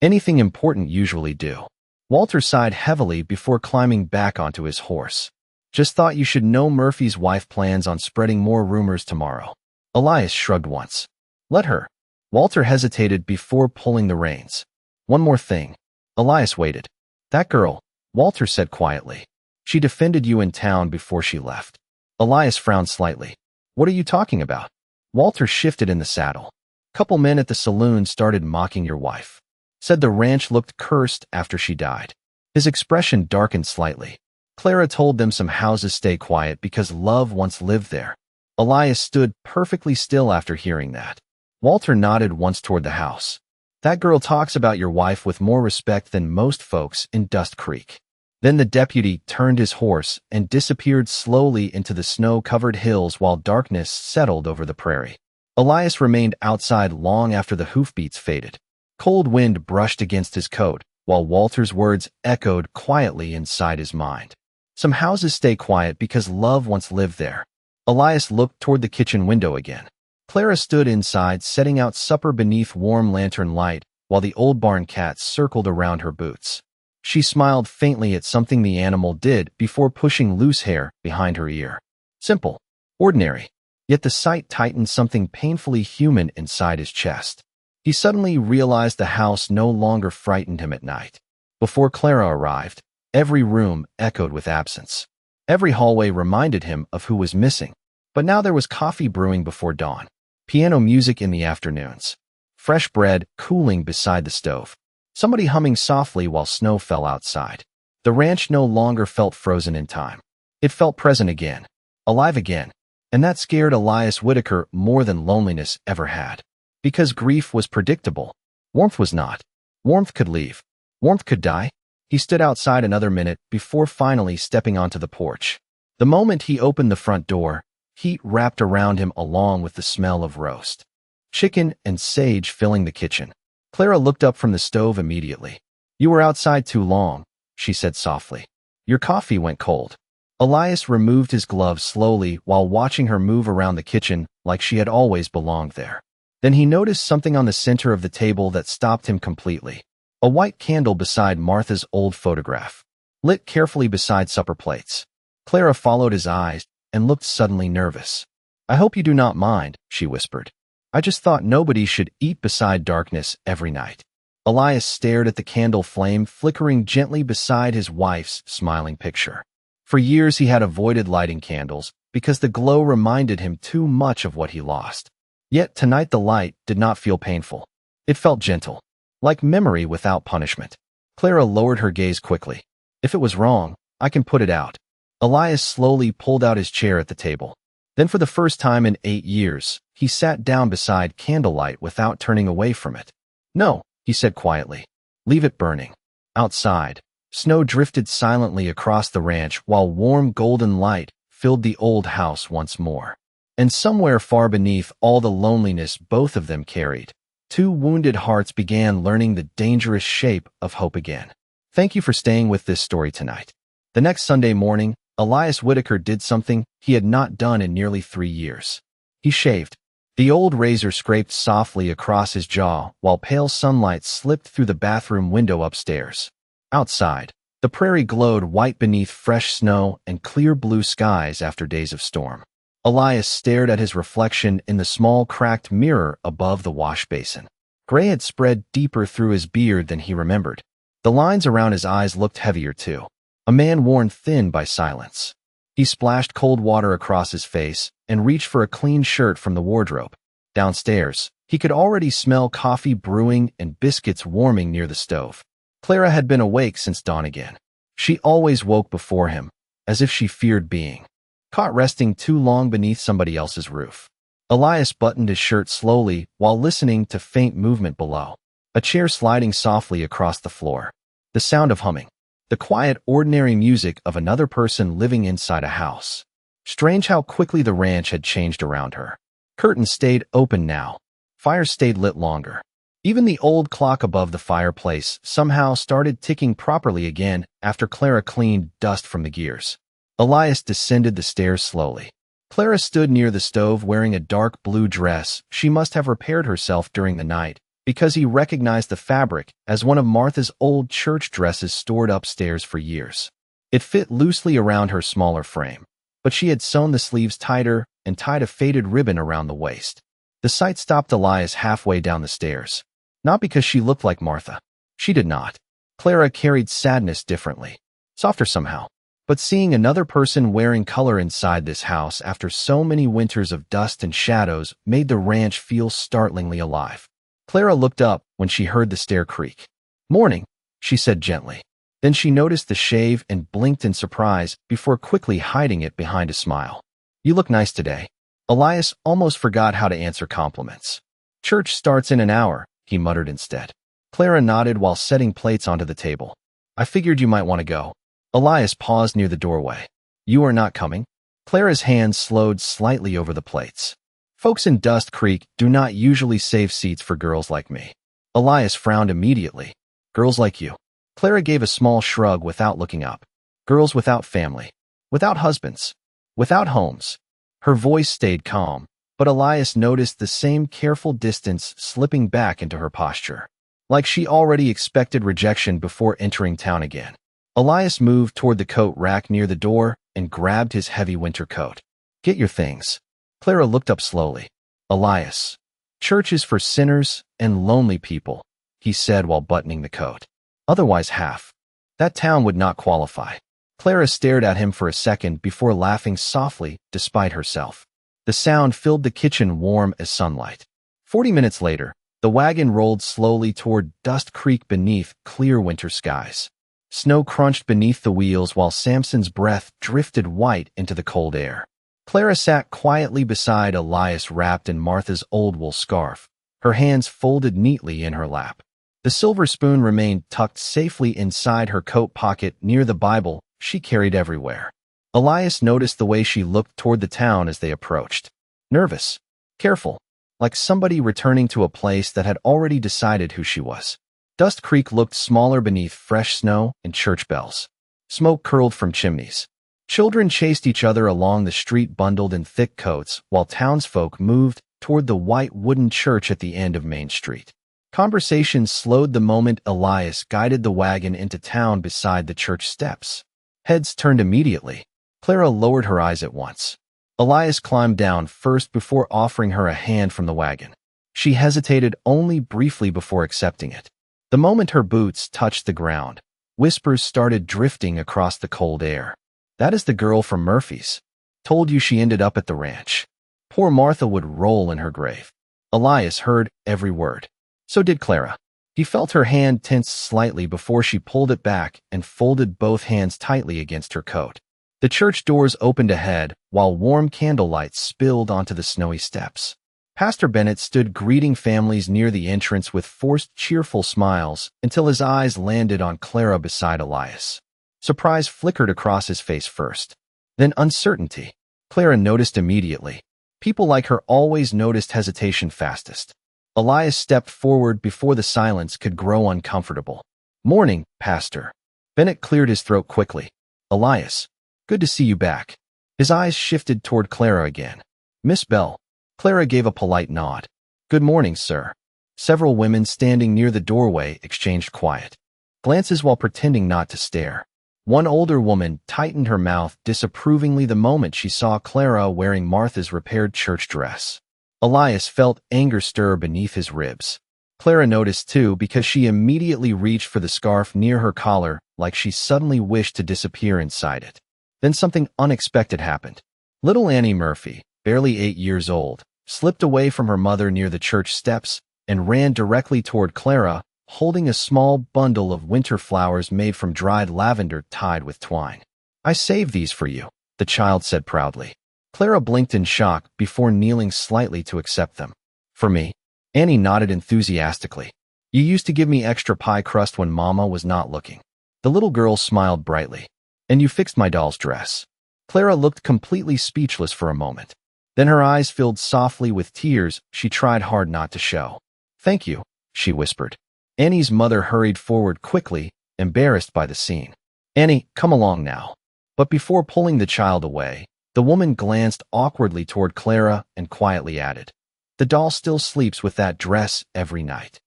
anything important usually do. Walter sighed heavily before climbing back onto his horse. Just thought you should know Murphy's wife plans on spreading more rumors tomorrow. Elias shrugged once. Let her. Walter hesitated before pulling the reins. One more thing. Elias waited. That girl, Walter said quietly. She defended you in town before she left. Elias frowned slightly. What are you talking about? Walter shifted in the saddle. Couple men at the saloon started mocking your wife. Said the ranch looked cursed after she died. His expression darkened slightly. Clara told them some houses stay quiet because love once lived there. Elias stood perfectly still after hearing that. Walter nodded once toward the house. That girl talks about your wife with more respect than most folks in Dust Creek. Then the deputy turned his horse and disappeared slowly into the snow-covered hills while darkness settled over the prairie. Elias remained outside long after the hoofbeats faded. Cold wind brushed against his coat, while Walter's words echoed quietly inside his mind. Some houses stay quiet because love once lived there. Elias looked toward the kitchen window again. Clara stood inside setting out supper beneath warm lantern light while the old barn cat circled around her boots. She smiled faintly at something the animal did before pushing loose hair behind her ear. Simple. Ordinary. Yet the sight tightened something painfully human inside his chest. He suddenly realized the house no longer frightened him at night. Before Clara arrived, every room echoed with absence. Every hallway reminded him of who was missing. But now there was coffee brewing before dawn. Piano music in the afternoons. Fresh bread cooling beside the stove. Somebody humming softly while snow fell outside. The ranch no longer felt frozen in time. It felt present again. Alive again. And that scared Elias Whitaker more than loneliness ever had. Because grief was predictable. Warmth was not. Warmth could leave. Warmth could die. He stood outside another minute before finally stepping onto the porch. The moment he opened the front door, heat wrapped around him along with the smell of roast chicken and sage filling the kitchen. Clara looked up from the stove immediately. You were outside too long, she said softly. Your coffee went cold. Elias removed his gloves slowly while watching her move around the kitchen like she had always belonged there. Then he noticed something on the center of the table that stopped him completely. A white candle beside Martha's old photograph, lit carefully beside supper plates. Clara followed his eyes and looked suddenly nervous. I hope you do not mind, she whispered. I just thought nobody should eat beside darkness every night. Elias stared at the candle flame flickering gently beside his wife's smiling picture. For years he had avoided lighting candles because the glow reminded him too much of what he lost. Yet tonight the light did not feel painful. It felt gentle, like memory without punishment. Clara lowered her gaze quickly. If it was wrong, I can put it out. Elias slowly pulled out his chair at the table. Then for the first time in 8 years, he sat down beside candlelight without turning away from it. No, he said quietly. Leave it burning. Outside, snow drifted silently across the ranch while warm golden light filled the old house once more. And somewhere far beneath all the loneliness both of them carried, two wounded hearts began learning the dangerous shape of hope again. Thank you for staying with this story tonight. The next Sunday morning, Elias Whitaker did something he had not done in nearly 3 years. He shaved. The old razor scraped softly across his jaw while pale sunlight slipped through the bathroom window upstairs. Outside, the prairie glowed white beneath fresh snow and clear blue skies after days of storm. Elias stared at his reflection in the small cracked mirror above the wash basin. Gray had spread deeper through his beard than he remembered. The lines around his eyes looked heavier too. A man worn thin by silence. He splashed cold water across his face and reached for a clean shirt from the wardrobe. Downstairs, he could already smell coffee brewing and biscuits warming near the stove. Clara had been awake since dawn again. She always woke before him, as if she feared being caught resting too long beneath somebody else's roof. Elias buttoned his shirt slowly while listening to faint movement below. A chair sliding softly across the floor. The sound of humming. The quiet, ordinary music of another person living inside a house. Strange how quickly the ranch had changed around her. Curtains stayed open now. Fires stayed lit longer. Even the old clock above the fireplace somehow started ticking properly again after Clara cleaned dust from the gears. Elias descended the stairs slowly. Clara stood near the stove wearing a dark blue dress she must have repaired herself during the night, because he recognized the fabric as one of Martha's old church dresses stored upstairs for years. It fit loosely around her smaller frame, but she had sewn the sleeves tighter and tied a faded ribbon around the waist. The sight stopped Elias halfway down the stairs. Not because she looked like Martha. She did not. Clara carried sadness differently. Softer somehow. But seeing another person wearing color inside this house after so many winters of dust and shadows made the ranch feel startlingly alive. Clara looked up when she heard the stair creak. "Morning," she said gently. Then she noticed the shave and blinked in surprise before quickly hiding it behind a smile. "You look nice today." Elias almost forgot how to answer compliments. "Church starts in an hour," he muttered instead. Clara nodded while setting plates onto the table. "I figured you might want to go." Elias paused near the doorway. "You are not coming?" Clara's hand slowed slightly over the plates. "Folks in Dust Creek do not usually save seats for girls like me." Elias frowned immediately. "Girls like you?" Clara gave a small shrug without looking up. "Girls without family. Without husbands. Without homes." Her voice stayed calm, but Elias noticed the same careful distance slipping back into her posture. Like she already expected rejection before entering town again. Elias moved toward the coat rack near the door and grabbed his heavy winter coat. "Get your things." Clara looked up slowly. "Elias, church is for sinners and lonely people," he said while buttoning the coat. "Otherwise half. That town would not qualify." Clara stared at him for a second before laughing softly despite herself. The sound filled the kitchen warm as sunlight. 40 minutes later, the wagon rolled slowly toward Dust Creek beneath clear winter skies. Snow crunched beneath the wheels while Samson's breath drifted white into the cold air. Clara sat quietly beside Elias wrapped in Martha's old wool scarf, her hands folded neatly in her lap. The silver spoon remained tucked safely inside her coat pocket near the Bible she carried everywhere. Elias noticed the way she looked toward the town as they approached. Nervous, careful, like somebody returning to a place that had already decided who she was. Dust Creek looked smaller beneath fresh snow and church bells. Smoke curled from chimneys. Children chased each other along the street bundled in thick coats while townsfolk moved toward the white wooden church at the end of Main Street. Conversation slowed the moment Elias guided the wagon into town beside the church steps. Heads turned immediately. Clara lowered her eyes at once. Elias climbed down first before offering her a hand from the wagon. She hesitated only briefly before accepting it. The moment her boots touched the ground, whispers started drifting across the cold air. "That is the girl from Murphy's. Told you she ended up at the ranch." Poor Martha would roll in her grave. Elias heard every word. So did Clara. He felt her hand tense slightly before she pulled it back and folded both hands tightly against her coat. The church doors opened ahead, while warm candlelight spilled onto the snowy steps. Pastor Bennett stood greeting families near the entrance with forced, cheerful smiles until his eyes landed on Clara beside Elias. Surprise flickered across his face first. Then uncertainty. Clara noticed immediately. People like her always noticed hesitation fastest. Elias stepped forward before the silence could grow uncomfortable. "Morning, Pastor." Bennett cleared his throat quickly. "Elias, good to see you back." His eyes shifted toward Clara again. "Miss Bell." Clara gave a polite nod. "Good morning, sir." Several women standing near the doorway exchanged quiet glances while pretending not to stare. One older woman tightened her mouth disapprovingly the moment she saw Clara wearing Martha's repaired church dress. Elias felt anger stir beneath his ribs. Clara noticed too because she immediately reached for the scarf near her collar like she suddenly wished to disappear inside it. Then something unexpected happened. Little Annie Murphy, barely 8 years old, slipped away from her mother near the church steps and ran directly toward Clara, holding a small bundle of winter flowers made from dried lavender tied with twine. "I saved these for you," the child said proudly. Clara blinked in shock before kneeling slightly to accept them. "For me?" Annie nodded enthusiastically. "You used to give me extra pie crust when Mama was not looking." The little girl smiled brightly. "And you fixed my doll's dress." Clara looked completely speechless for a moment. Then her eyes filled softly with tears she tried hard not to show. "Thank you," she whispered. Annie's mother hurried forward quickly, embarrassed by the scene. "Annie, come along now." But before pulling the child away, the woman glanced awkwardly toward Clara and quietly added, "The doll still sleeps with that dress every night."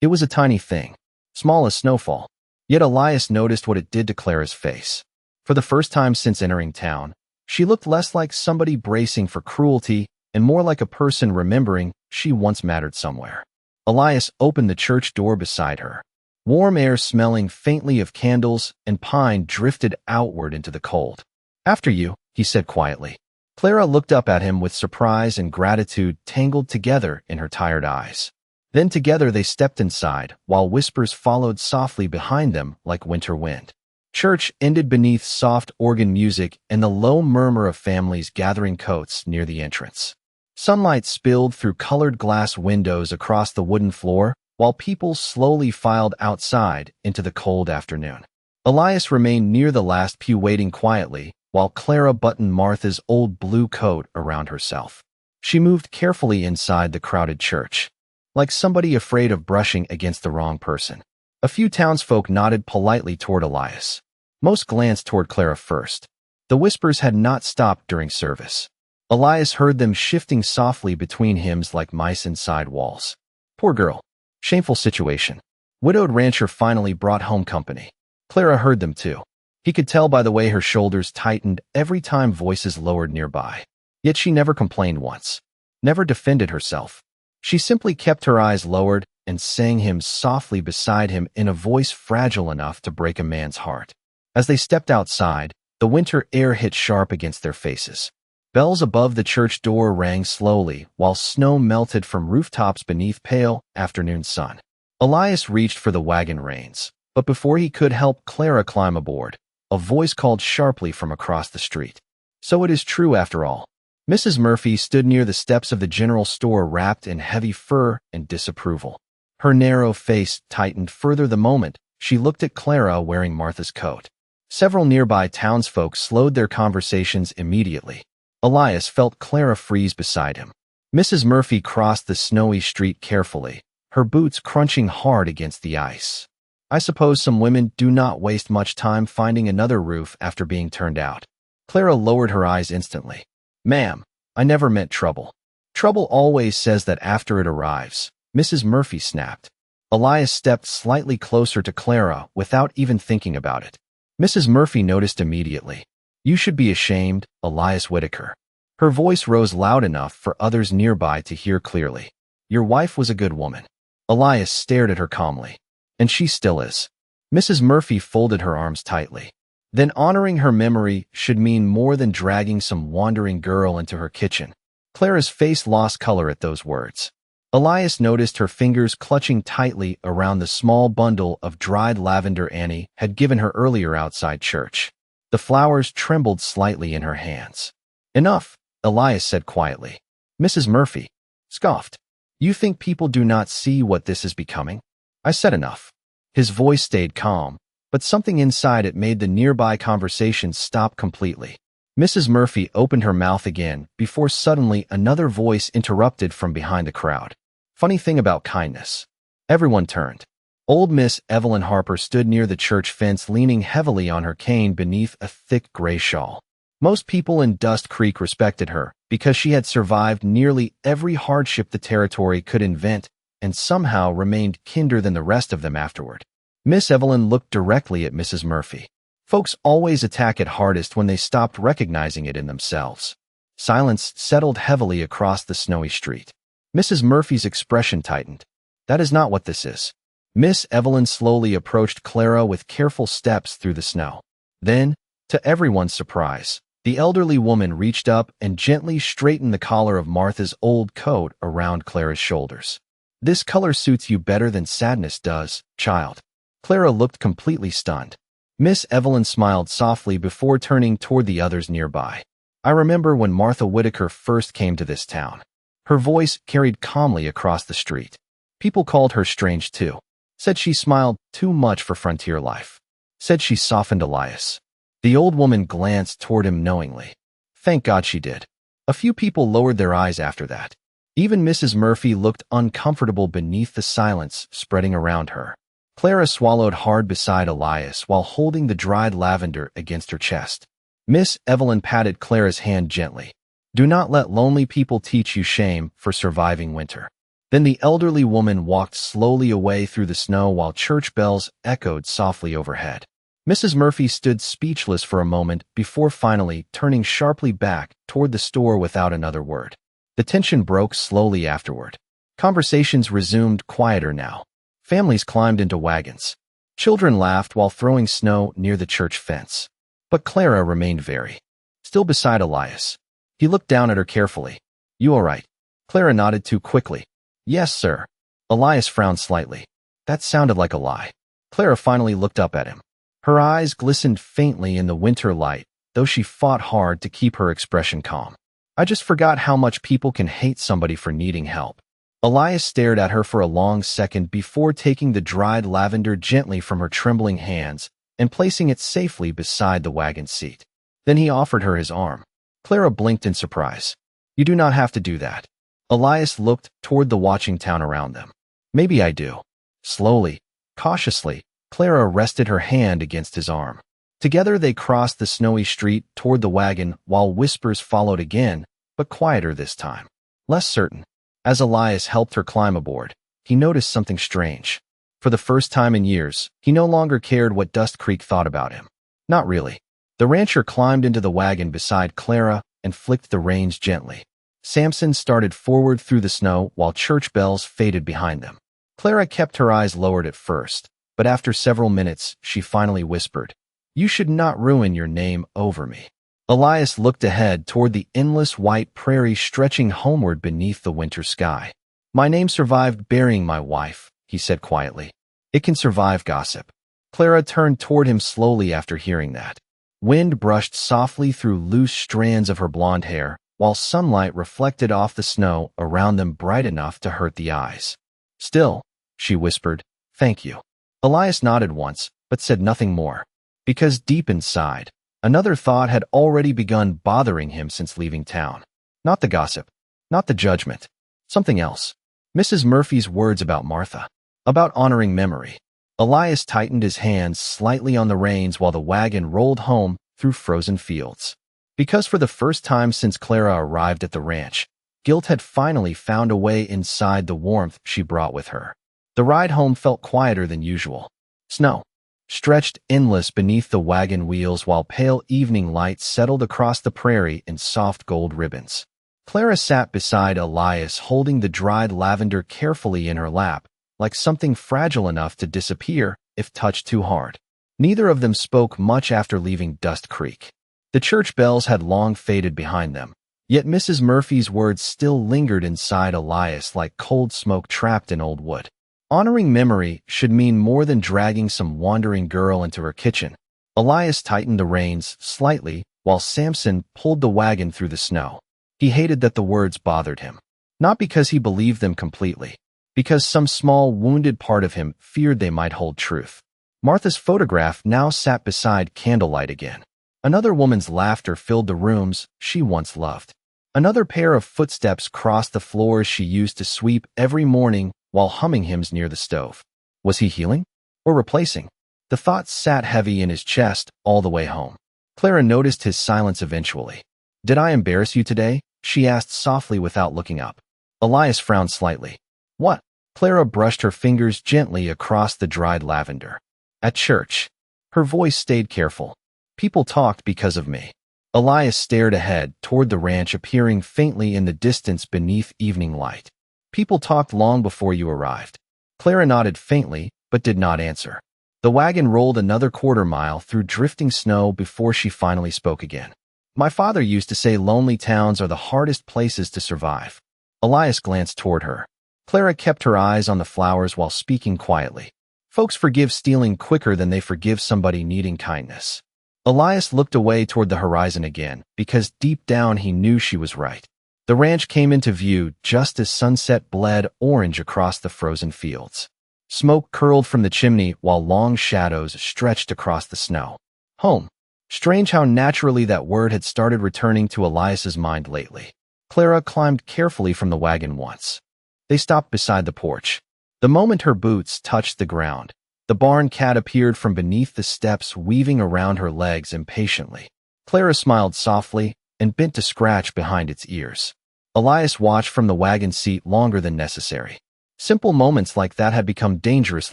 It was a tiny thing, small as snowfall. Yet Elias noticed what it did to Clara's face. For the first time since entering town, she looked less like somebody bracing for cruelty and more like a person remembering she once mattered somewhere. Elias opened the church door beside her. Warm air smelling faintly of candles and pine drifted outward into the cold. "After you," he said quietly. Clara looked up at him with surprise and gratitude tangled together in her tired eyes. Then together they stepped inside, while whispers followed softly behind them like winter wind. Church ended beneath soft organ music and the low murmur of families gathering coats near the entrance. Sunlight spilled through colored glass windows across the wooden floor, while people slowly filed outside into the cold afternoon. Elias remained near the last pew waiting quietly, while Clara buttoned Martha's old blue coat around herself. She moved carefully inside the crowded church, like somebody afraid of brushing against the wrong person. A few townsfolk nodded politely toward Elias. Most glanced toward Clara first. The whispers had not stopped during service. Elias heard them shifting softly between hymns like mice inside walls. Poor girl. Shameful situation. Widowed rancher finally brought home company. Clara heard them too. He could tell by the way her shoulders tightened every time voices lowered nearby. Yet she never complained once. Never defended herself. She simply kept her eyes lowered and sang hymns softly beside him in a voice fragile enough to break a man's heart. As they stepped outside, the winter air hit sharp against their faces. Bells above the church door rang slowly, while snow melted from rooftops beneath pale afternoon sun. Elias reached for the wagon reins, but before he could help Clara climb aboard, a voice called sharply from across the street. So it is true after all. Mrs. Murphy stood near the steps of the general store wrapped in heavy fur and disapproval. Her narrow face tightened further the moment she looked at Clara wearing Martha's coat. Several nearby townsfolk slowed their conversations immediately. Elias felt Clara freeze beside him. Mrs. Murphy crossed the snowy street carefully, her boots crunching hard against the ice. I suppose some women do not waste much time finding another roof after being turned out. Clara lowered her eyes instantly. "Ma'am, I never meant trouble." "Trouble always says that after it arrives," Mrs. Murphy snapped. Elias stepped slightly closer to Clara without even thinking about it. Mrs. Murphy noticed immediately. "You should be ashamed, Elias Whitaker." Her voice rose loud enough for others nearby to hear clearly. "Your wife was a good woman." Elias stared at her calmly. "And she still is." Mrs. Murphy folded her arms tightly. Then honoring her memory should mean more than dragging some wandering girl into her kitchen. Clara's face lost color at those words. Elias noticed her fingers clutching tightly around the small bundle of dried lavender Annie had given her earlier outside church. The flowers trembled slightly in her hands. "Enough," Elias said quietly. Mrs. Murphy scoffed. "You think people do not see what this is becoming?" I said enough. His voice stayed calm, but something inside it made the nearby conversation stop completely. Mrs. Murphy opened her mouth again before suddenly another voice interrupted from behind the crowd. "Funny thing about kindness." Everyone turned. Old Miss Evelyn Harper stood near the church fence leaning heavily on her cane beneath a thick gray shawl. Most people in Dust Creek respected her because she had survived nearly every hardship the territory could invent and somehow remained kinder than the rest of them afterward. Miss Evelyn looked directly at Mrs. Murphy. Folks always attack it hardest when they stopped recognizing it in themselves. Silence settled heavily across the snowy street. Mrs. Murphy's expression tightened. "That is not what this is." Miss Evelyn slowly approached Clara with careful steps through the snow. Then, to everyone's surprise, the elderly woman reached up and gently straightened the collar of Martha's old coat around Clara's shoulders. "This color suits you better than sadness does, child." Clara looked completely stunned. Miss Evelyn smiled softly before turning toward the others nearby. "I remember when Martha Whitaker first came to this town." Her voice carried calmly across the street. "People called her strange too. Said she smiled too much for frontier life. Said she softened Elias." The old woman glanced toward him knowingly. Thank God she did. A few people lowered their eyes after that. Even Mrs. Murphy looked uncomfortable beneath the silence spreading around her. Clara swallowed hard beside Elias while holding the dried lavender against her chest. Miss Evelyn patted Clara's hand gently. "Do not let lonely people teach you shame for surviving winter." Then the elderly woman walked slowly away through the snow while church bells echoed softly overhead. Mrs. Murphy stood speechless for a moment before finally turning sharply back toward the store without another word. The tension broke slowly afterward. Conversations resumed quieter now. Families climbed into wagons. Children laughed while throwing snow near the church fence. But Clara remained very still beside Elias. He looked down at her carefully. "You all right?" Clara nodded too quickly. "Yes, sir." Elias frowned slightly. That sounded like a lie. Clara finally looked up at him. Her eyes glistened faintly in the winter light, though she fought hard to keep her expression calm. "I just forgot how much people can hate somebody for needing help." Elias stared at her for a long second before taking the dried lavender gently from her trembling hands and placing it safely beside the wagon seat. Then he offered her his arm. Clara blinked in surprise. "You do not have to do that." Elias looked toward the watching town around them. "Maybe I do." Slowly, cautiously, Clara rested her hand against his arm. Together they crossed the snowy street toward the wagon while whispers followed again, but quieter this time. Less certain. As Elias helped her climb aboard, he noticed something strange. For the first time in years, he no longer cared what Dust Creek thought about him. Not really. The rancher climbed into the wagon beside Clara and flicked the reins gently. Samson started forward through the snow while church bells faded behind them. Clara kept her eyes lowered at first, but after several minutes, she finally whispered, "You should not ruin your name over me." Elias looked ahead toward the endless white prairie stretching homeward beneath the winter sky. "My name survived burying my wife," he said quietly. "It can survive gossip." Clara turned toward him slowly after hearing that. Wind brushed softly through loose strands of her blonde hair, while sunlight reflected off the snow around them bright enough to hurt the eyes. "Still," she whispered, "thank you." Elias nodded once, but said nothing more. Because deep inside, another thought had already begun bothering him since leaving town. Not the gossip, not the judgment, something else. Mrs. Murphy's words about Martha, about honoring memory. Elias tightened his hands slightly on the reins while the wagon rolled home through frozen fields. Because for the first time since Clara arrived at the ranch, guilt had finally found a way inside the warmth she brought with her. The ride home felt quieter than usual. Snow stretched endless beneath the wagon wheels while pale evening light settled across the prairie in soft gold ribbons. Clara sat beside Elias holding the dried lavender carefully in her lap, like something fragile enough to disappear if touched too hard. Neither of them spoke much after leaving Dust Creek. The church bells had long faded behind them, Yet Mrs. Murphy's words still lingered inside Elias like cold smoke trapped in old wood. Honoring memory should mean more than dragging some wandering girl into her kitchen. Elias tightened the reins slightly while Samson pulled the wagon through the snow. He hated that the words bothered him. Not because he believed them completely, because some small, wounded part of him feared they might hold truth. Martha's photograph now sat beside candlelight again. Another woman's laughter filled the rooms she once loved. Another pair of footsteps crossed the floors she used to sweep every morning while humming hymns near the stove. Was he healing? Or replacing? The thought sat heavy in his chest all the way home. Clara noticed his silence eventually. "Did I embarrass you today?" she asked softly without looking up. Elias frowned slightly. "What?" Clara brushed her fingers gently across the dried lavender. "At church." Her voice stayed careful. "People talked because of me." Elias stared ahead toward the ranch appearing faintly in the distance beneath evening light. "People talked long before you arrived." Clara nodded faintly, but did not answer. The wagon rolled another quarter-mile through drifting snow before she finally spoke again. "My father used to say lonely towns are the hardest places to survive." Elias glanced toward her. Clara kept her eyes on the flowers while speaking quietly. "Folks forgive stealing quicker than they forgive somebody needing kindness." Elias looked away toward the horizon again, because deep down he knew she was right. The ranch came into view just as sunset bled orange across the frozen fields. Smoke curled from the chimney while long shadows stretched across the snow. Home. Strange how naturally that word had started returning to Elias's mind lately. Clara climbed carefully from the wagon once. They stopped beside the porch. The moment her boots touched the ground, the barn cat appeared from beneath the steps, weaving around her legs impatiently. Clara smiled softly and bent to scratch behind its ears. Elias watched from the wagon seat longer than necessary. Simple moments like that had become dangerous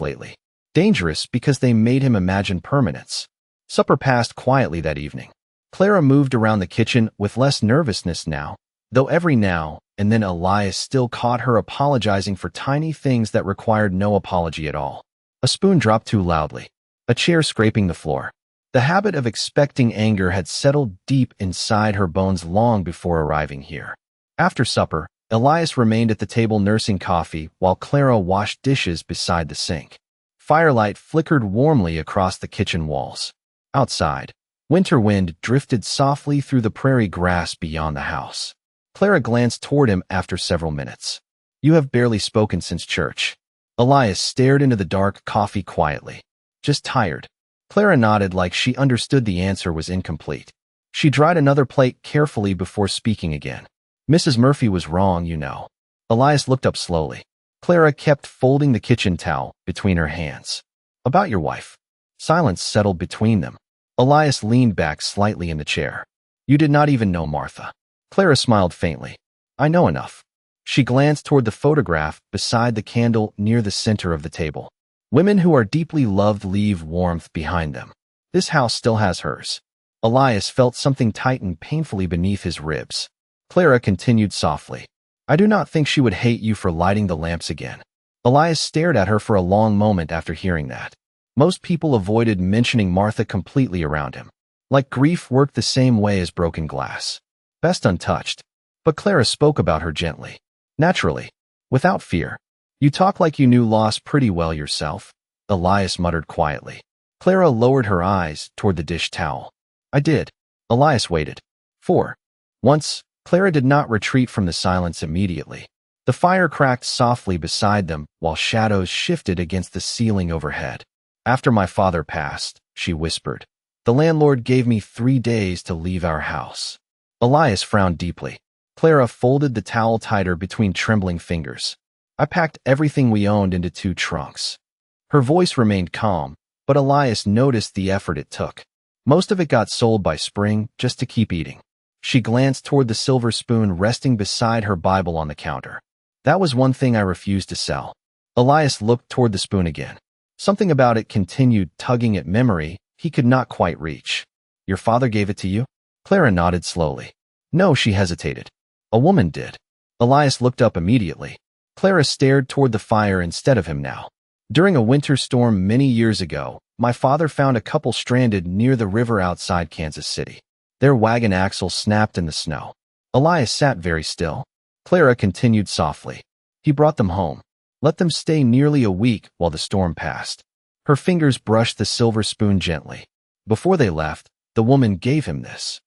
lately. Dangerous because they made him imagine permanence. Supper passed quietly that evening. Clara moved around the kitchen with less nervousness now, though every now and then Elias still caught her apologizing for tiny things that required no apology at all. A spoon dropped too loudly. A chair scraping the floor. The habit of expecting anger had settled deep inside her bones long before arriving here. After supper, Elias remained at the table nursing coffee while Clara washed dishes beside the sink. Firelight flickered warmly across the kitchen walls. Outside, winter wind drifted softly through the prairie grass beyond the house. Clara glanced toward him after several minutes. "You have barely spoken since church." Elias stared into the dark coffee quietly. "Just tired." Clara nodded like she understood the answer was incomplete. She dried another plate carefully before speaking again. "Mrs. Murphy was wrong, you know." Elias looked up slowly. Clara kept folding the kitchen towel between her hands. "About your wife." Silence settled between them. Elias leaned back slightly in the chair. "You did not even know Martha." Clara smiled faintly. "I know enough." She glanced toward the photograph beside the candle near the center of the table. "Women who are deeply loved leave warmth behind them. This house still has hers." Elias felt something tighten painfully beneath his ribs. Clara continued softly. "I do not think she would hate you for lighting the lamps again." Elias stared at her for a long moment after hearing that. Most people avoided mentioning Martha completely around him. Like grief worked the same way as broken glass. Best untouched. But Clara spoke about her gently. Naturally. Without fear. "You talk like you knew loss pretty well yourself," Elias muttered quietly. Clara lowered her eyes toward the dish towel. "I did." Elias waited. Once, Clara did not retreat from the silence immediately. The fire cracked softly beside them while shadows shifted against the ceiling overhead. "After my father passed," she whispered, "the landlord gave me 3 days to leave our house." Elias frowned deeply. Clara folded the towel tighter between trembling fingers. "I packed everything we owned into 2 trunks." Her voice remained calm, but Elias noticed the effort it took. Most of it got sold by spring just to keep eating. She glanced toward the silver spoon resting beside her Bible on the counter. "That was one thing I refused to sell." Elias looked toward the spoon again. Something about it continued tugging at memory he could not quite reach. "Your father gave it to you?" Clara nodded slowly. "No," she hesitated. "A woman did." Elias looked up immediately. Clara stared toward the fire instead of him now. "During a winter storm many years ago, my father found a couple stranded near the river outside Kansas City. Their wagon axle snapped in the snow." Elias sat very still. Clara continued softly. He brought them home. Let them stay nearly a week while the storm passed. Her fingers brushed the silver spoon gently. Before they left, the woman gave him this.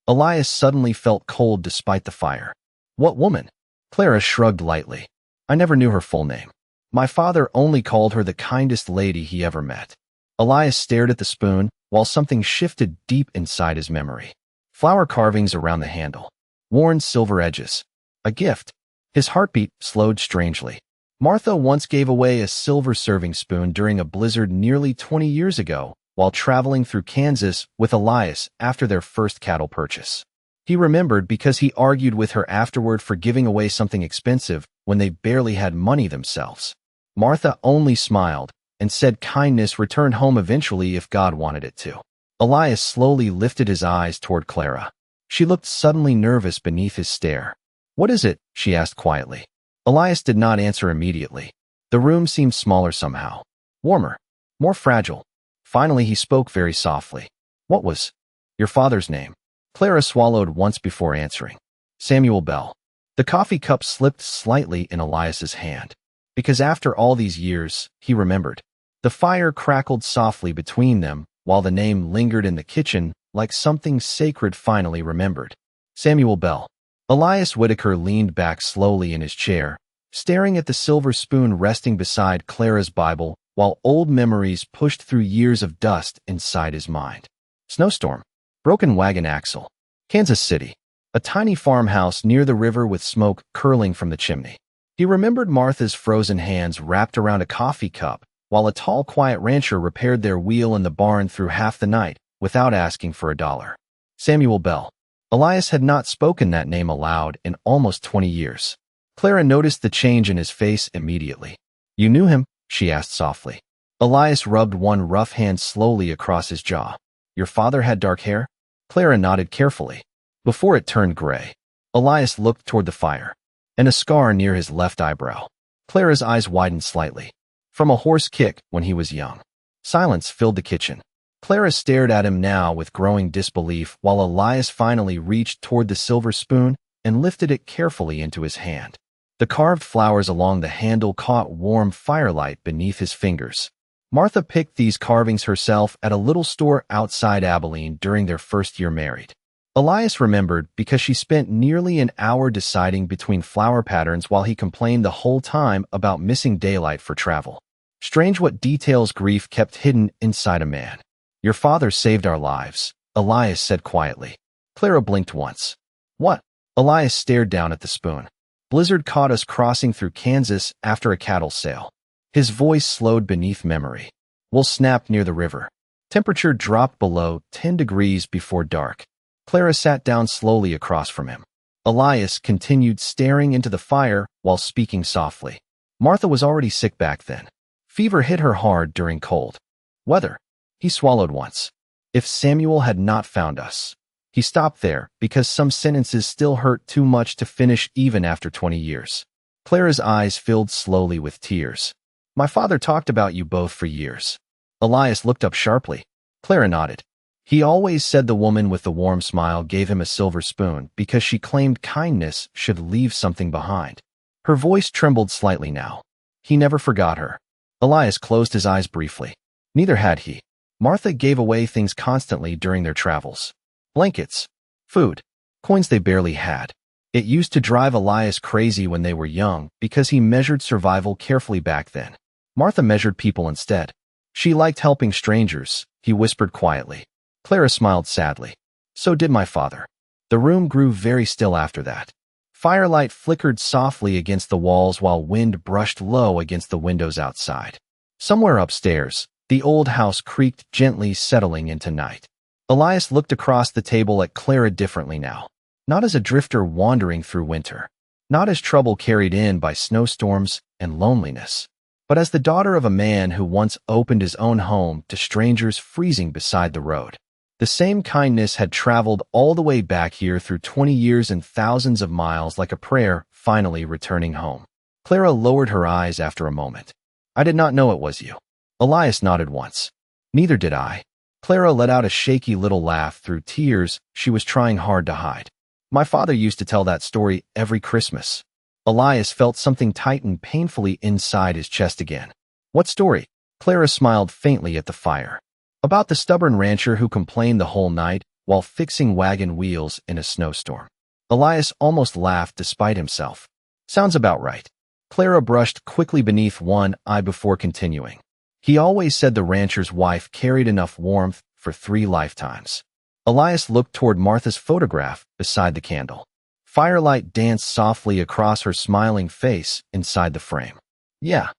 Elias suddenly felt cold despite the fire. What woman? Clara shrugged lightly. I never knew her full name. My father only called her the kindest lady he ever met. Elias stared at the spoon while something shifted deep inside his memory. Flower carvings around the handle. Worn silver edges. A gift. His heartbeat slowed strangely. Martha once gave away a silver serving spoon during a blizzard nearly 20 years ago while traveling through Kansas with Elias after their first cattle purchase. He remembered because he argued with her afterward for giving away something expensive when they barely had money themselves. Martha only smiled and said kindness returned home eventually if God wanted it to. Elias slowly lifted his eyes toward Clara. She looked suddenly nervous beneath his stare. What is it? She asked quietly. Elias did not answer immediately. The room seemed smaller somehow. Warmer. More fragile. Finally he spoke very softly. What was your father's name? Clara swallowed once before answering. Samuel Bell. The coffee cup slipped slightly in Elias's hand. Because after all these years, he remembered. The fire crackled softly between them, while the name lingered in the kitchen like something sacred finally remembered. Samuel Bell. Elias Whitaker leaned back slowly in his chair, staring at the silver spoon resting beside Clara's Bible, while old memories pushed through years of dust inside his mind. Snowstorm. Broken wagon axle. Kansas City. A tiny farmhouse near the river with smoke curling from the chimney. He remembered Martha's frozen hands wrapped around a coffee cup, while a tall, quiet rancher repaired their wheel in the barn through half the night without asking for $1. Samuel Bell. Elias had not spoken that name aloud in almost 20 years. Clara noticed the change in his face immediately. You knew him? She asked softly. Elias rubbed one rough hand slowly across his jaw. Your father had dark hair? Clara nodded carefully. Before it turned gray. Elias looked toward the fire. And a scar near his left eyebrow. Clara's eyes widened slightly. From a horse kick when he was young. Silence filled the kitchen. Clara stared at him now with growing disbelief while Elias finally reached toward the silver spoon and lifted it carefully into his hand. The carved flowers along the handle caught warm firelight beneath his fingers. Martha picked these carvings herself at a little store outside Abilene during their first year married. Elias remembered because she spent nearly an hour deciding between flower patterns while he complained the whole time about missing daylight for travel. Strange what details grief kept hidden inside a man. Your father saved our lives, Elias said quietly. Clara blinked once. What? Elias stared down at the spoon. Blizzard caught us crossing through Kansas after a cattle sale. His voice slowed beneath memory. Wool snapped near the river. Temperature dropped below 10 degrees before dark. Clara sat down slowly across from him. Elias continued staring into the fire while speaking softly. Martha was already sick back then. Fever hit her hard during cold weather. He swallowed once. If Samuel had not found us. He stopped there because some sentences still hurt too much to finish even after 20 years. Clara's eyes filled slowly with tears. My father talked about you both for years. Elias looked up sharply. Clara nodded. He always said the woman with the warm smile gave him a silver spoon because she claimed kindness should leave something behind. Her voice trembled slightly now. He never forgot her. Elias closed his eyes briefly. Neither had he. Martha gave away things constantly during their travels. Blankets, food, coins they barely had. It used to drive Elias crazy when they were young because he measured survival carefully back then. Martha measured people instead. She liked helping strangers, he whispered quietly. Clara smiled sadly. So did my father. The room grew very still after that. Firelight flickered softly against the walls while wind brushed low against the windows outside. Somewhere upstairs, the old house creaked gently, settling into night. Elias looked across the table at Clara differently now. Not as a drifter wandering through winter. Not as trouble carried in by snowstorms and loneliness. But as the daughter of a man who once opened his own home to strangers freezing beside the road. The same kindness had traveled all the way back here through 20 years and thousands of miles like a prayer, finally returning home. Clara lowered her eyes after a moment. I did not know it was you. Elias nodded once. Neither did I. Clara let out a shaky little laugh through tears she was trying hard to hide. My father used to tell that story every Christmas. Elias felt something tighten painfully inside his chest again. What story? Clara smiled faintly at the fire. About the stubborn rancher who complained the whole night while fixing wagon wheels in a snowstorm. Elias almost laughed despite himself. Sounds about right. Clara brushed quickly beneath one eye before continuing. He always said the rancher's wife carried enough warmth for 3 lifetimes. Elias looked toward Martha's photograph beside the candle. Firelight danced softly across her smiling face inside the frame. Yeah,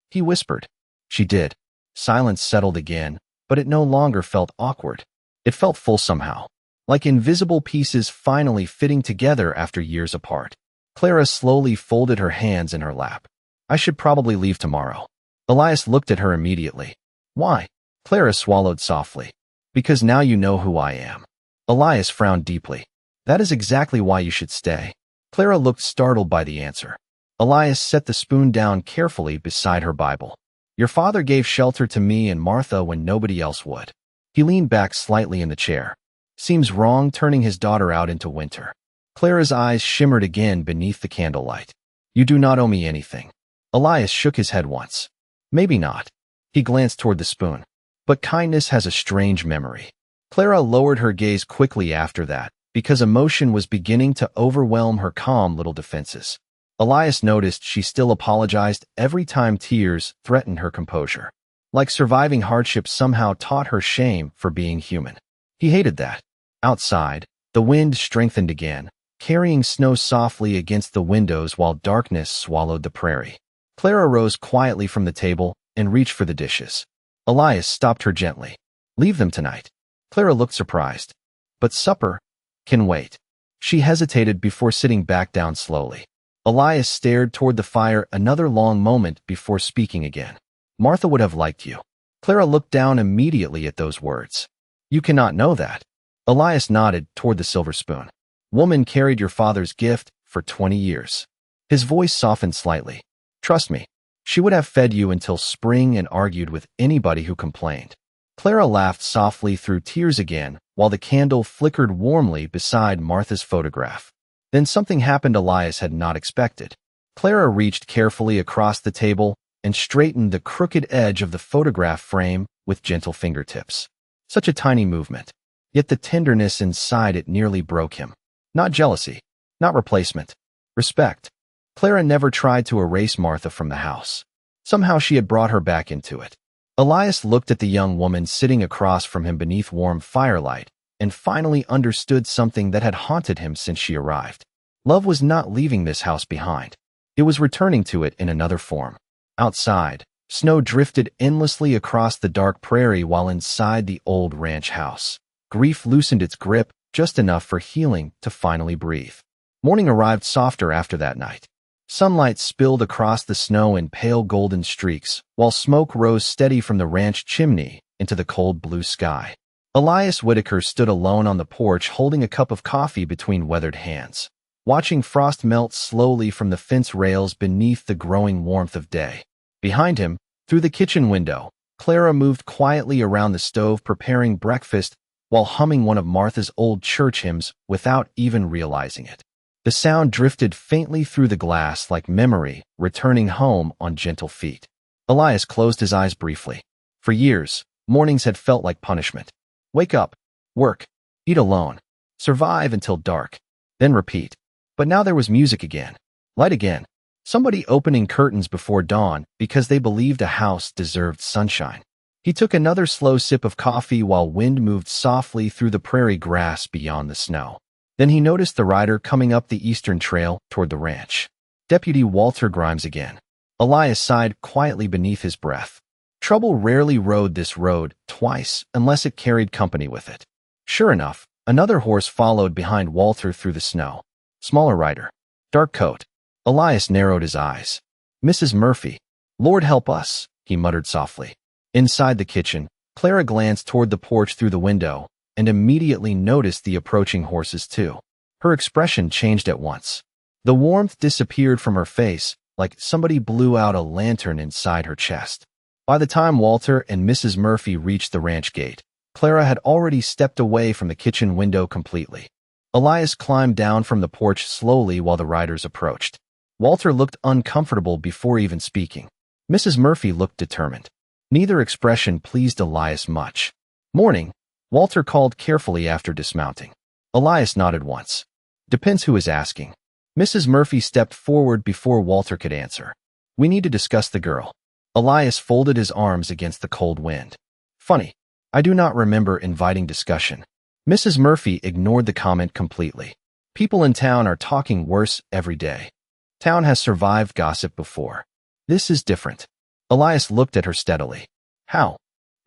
he whispered. She did. Silence settled again, but it no longer felt awkward. It felt full somehow, like invisible pieces finally fitting together after years apart. Clara slowly folded her hands in her lap. I should probably leave tomorrow. Elias looked at her immediately. Why? Clara swallowed softly. Because now you know who I am. Elias frowned deeply. That is exactly why you should stay. Clara looked startled by the answer. Elias set the spoon down carefully beside her Bible. Your father gave shelter to me and Martha when nobody else would. He leaned back slightly in the chair. Seems wrong turning his daughter out into winter. Clara's eyes shimmered again beneath the candlelight. You do not owe me anything. Elias shook his head once. Maybe not. He glanced toward the spoon. But kindness has a strange memory. Clara lowered her gaze quickly after that, because emotion was beginning to overwhelm her calm little defenses. Elias noticed she still apologized every time tears threatened her composure. Like surviving hardship somehow taught her shame for being human. He hated that. Outside, the wind strengthened again, carrying snow softly against the windows while darkness swallowed the prairie. Clara rose quietly from the table and reached for the dishes. Elias stopped her gently. Leave them tonight. Clara looked surprised. But supper can wait. She hesitated before sitting back down slowly. Elias stared toward the fire another long moment before speaking again. Martha would have liked you. Clara looked down immediately at those words. You cannot know that. Elias nodded toward the silver spoon. Woman carried your father's gift for 20 years. His voice softened slightly. Trust me, she would have fed you until spring and argued with anybody who complained. Clara laughed softly through tears again while the candle flickered warmly beside Martha's photograph. Then something happened Elias had not expected. Clara reached carefully across the table and straightened the crooked edge of the photograph frame with gentle fingertips. Such a tiny movement, yet the tenderness inside it nearly broke him. Not jealousy, not replacement, respect. Clara never tried to erase Martha from the house. Somehow she had brought her back into it. Elias looked at the young woman sitting across from him beneath warm firelight and finally understood something that had haunted him since she arrived. Love was not leaving this house behind. It was returning to it in another form. Outside, snow drifted endlessly across the dark prairie while inside the old ranch house. Grief loosened its grip just enough for healing to finally breathe. Morning arrived softer after that night. Sunlight spilled across the snow in pale golden streaks, while smoke rose steady from the ranch chimney into the cold blue sky. Elias Whitaker stood alone on the porch holding a cup of coffee between weathered hands, watching frost melt slowly from the fence rails beneath the growing warmth of day. Behind him, through the kitchen window, Clara moved quietly around the stove preparing breakfast while humming one of Martha's old church hymns without even realizing it. The sound drifted faintly through the glass like memory returning home on gentle feet. Elias closed his eyes briefly. For years, mornings had felt like punishment. Wake up, work, eat alone, survive until dark, then repeat. But now there was music again, light again, somebody opening curtains before dawn because they believed a house deserved sunshine. He took another slow sip of coffee while wind moved softly through the prairie grass beyond the snow. Then he noticed the rider coming up the eastern trail toward the ranch. Deputy Walter Grimes again. Elias sighed quietly beneath his breath. Trouble rarely rode this road twice unless it carried company with it. Sure enough, another horse followed behind Walter through the snow. Smaller rider. Dark coat. Elias narrowed his eyes. Mrs. Murphy. Lord help us, he muttered softly. Inside the kitchen, Clara glanced toward the porch through the window and immediately noticed the approaching horses too. Her expression changed at once. The warmth disappeared from her face like somebody blew out a lantern inside her chest. By the time Walter and Mrs. Murphy reached the ranch gate, Clara had already stepped away from the kitchen window completely. Elias climbed down from the porch slowly while the riders approached. Walter looked uncomfortable before even speaking. Mrs. Murphy looked determined. Neither expression pleased Elias much. "Morning," Walter called carefully after dismounting. Elias nodded once. "Depends who is asking." Mrs. Murphy stepped forward before Walter could answer. "We need to discuss the girl." Elias folded his arms against the cold wind. "Funny. I do not remember inviting discussion." Mrs. Murphy ignored the comment completely. "People in town are talking worse every day. Town has survived gossip before. This is different." Elias looked at her steadily. "How?"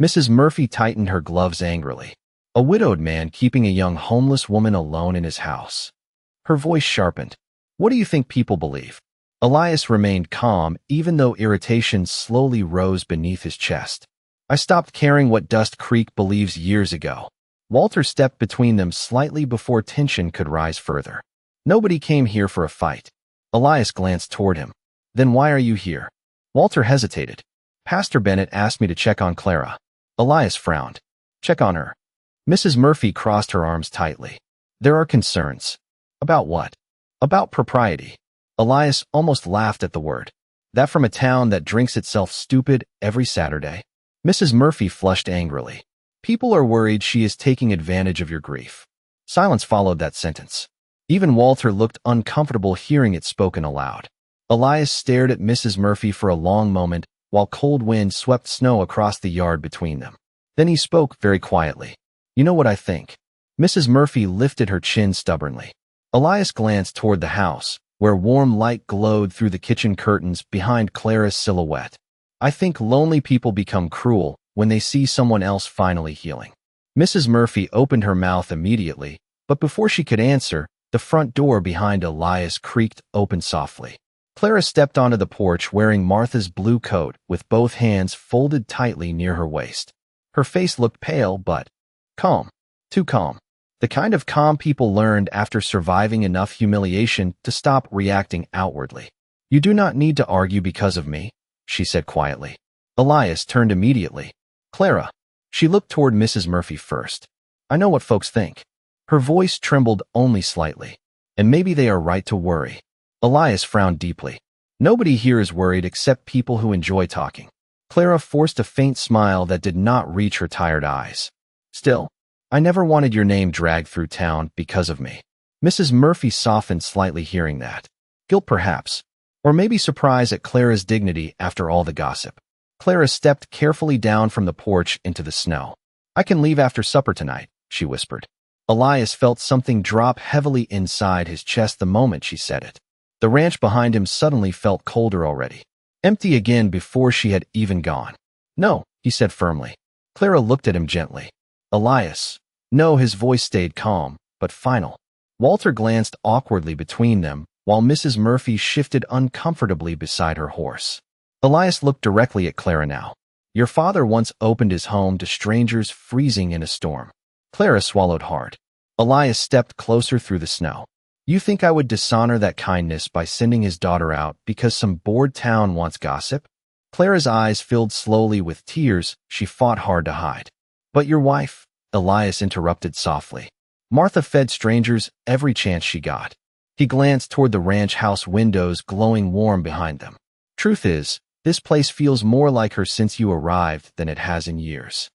Mrs. Murphy tightened her gloves angrily. "A widowed man keeping a young homeless woman alone in his house." Her voice sharpened. "What do you think people believe?" Elias remained calm, even though irritation slowly rose beneath his chest. "I stopped caring what Dust Creek believes years ago." Walter stepped between them slightly before tension could rise further. "Nobody came here for a fight." Elias glanced toward him. "Then why are you here?" Walter hesitated. "Pastor Bennett asked me to check on Clara." Elias frowned. "Check on her." Mrs. Murphy crossed her arms tightly. "There are concerns." "About what?" "About propriety." Elias almost laughed at the word. "That from a town that drinks itself stupid every Saturday?" Mrs. Murphy flushed angrily. "People are worried she is taking advantage of your grief." Silence followed that sentence. Even Walter looked uncomfortable hearing it spoken aloud. Elias stared at Mrs. Murphy for a long moment while cold wind swept snow across the yard between them. Then he spoke very quietly. "You know what I think?" Mrs. Murphy lifted her chin stubbornly. Elias glanced toward the house, where warm light glowed through the kitchen curtains behind Clara's silhouette. "I think lonely people become cruel when they see someone else finally healing." Mrs. Murphy opened her mouth immediately, but before she could answer, the front door behind Elias creaked open softly. Clara stepped onto the porch wearing Martha's blue coat with both hands folded tightly near her waist. Her face looked pale but calm. Too calm. The kind of calm people learned after surviving enough humiliation to stop reacting outwardly. "You do not need to argue because of me," she said quietly. Elias turned immediately. "Clara." She looked toward Mrs. Murphy first. "I know what folks think." Her voice trembled only slightly. "And maybe they are right to worry." Elias frowned deeply. "Nobody here is worried except people who enjoy talking." Clara forced a faint smile that did not reach her tired eyes. "Still, I never wanted your name dragged through town because of me." Mrs. Murphy softened slightly hearing that. Guilt perhaps, or maybe surprise at Clara's dignity after all the gossip. Clara stepped carefully down from the porch into the snow. "I can leave after supper tonight," she whispered. Elias felt something drop heavily inside his chest the moment she said it. The ranch behind him suddenly felt colder already. Empty again before she had even gone. "No," he said firmly. Clara looked at him gently. "Elias." "No," his voice stayed calm, but final. Walter glanced awkwardly between them, while Mrs. Murphy shifted uncomfortably beside her horse. Elias looked directly at Clara now. "Your father once opened his home to strangers freezing in a storm." Clara swallowed hard. Elias stepped closer through the snow. "You think I would dishonor that kindness by sending his daughter out because some bored town wants gossip?" Clara's eyes filled slowly with tears she fought hard to hide. "But your wife," Elias interrupted softly. "Martha fed strangers every chance she got." He glanced toward the ranch house windows glowing warm behind them. "Truth is, this place feels more like her since you arrived than it has in years."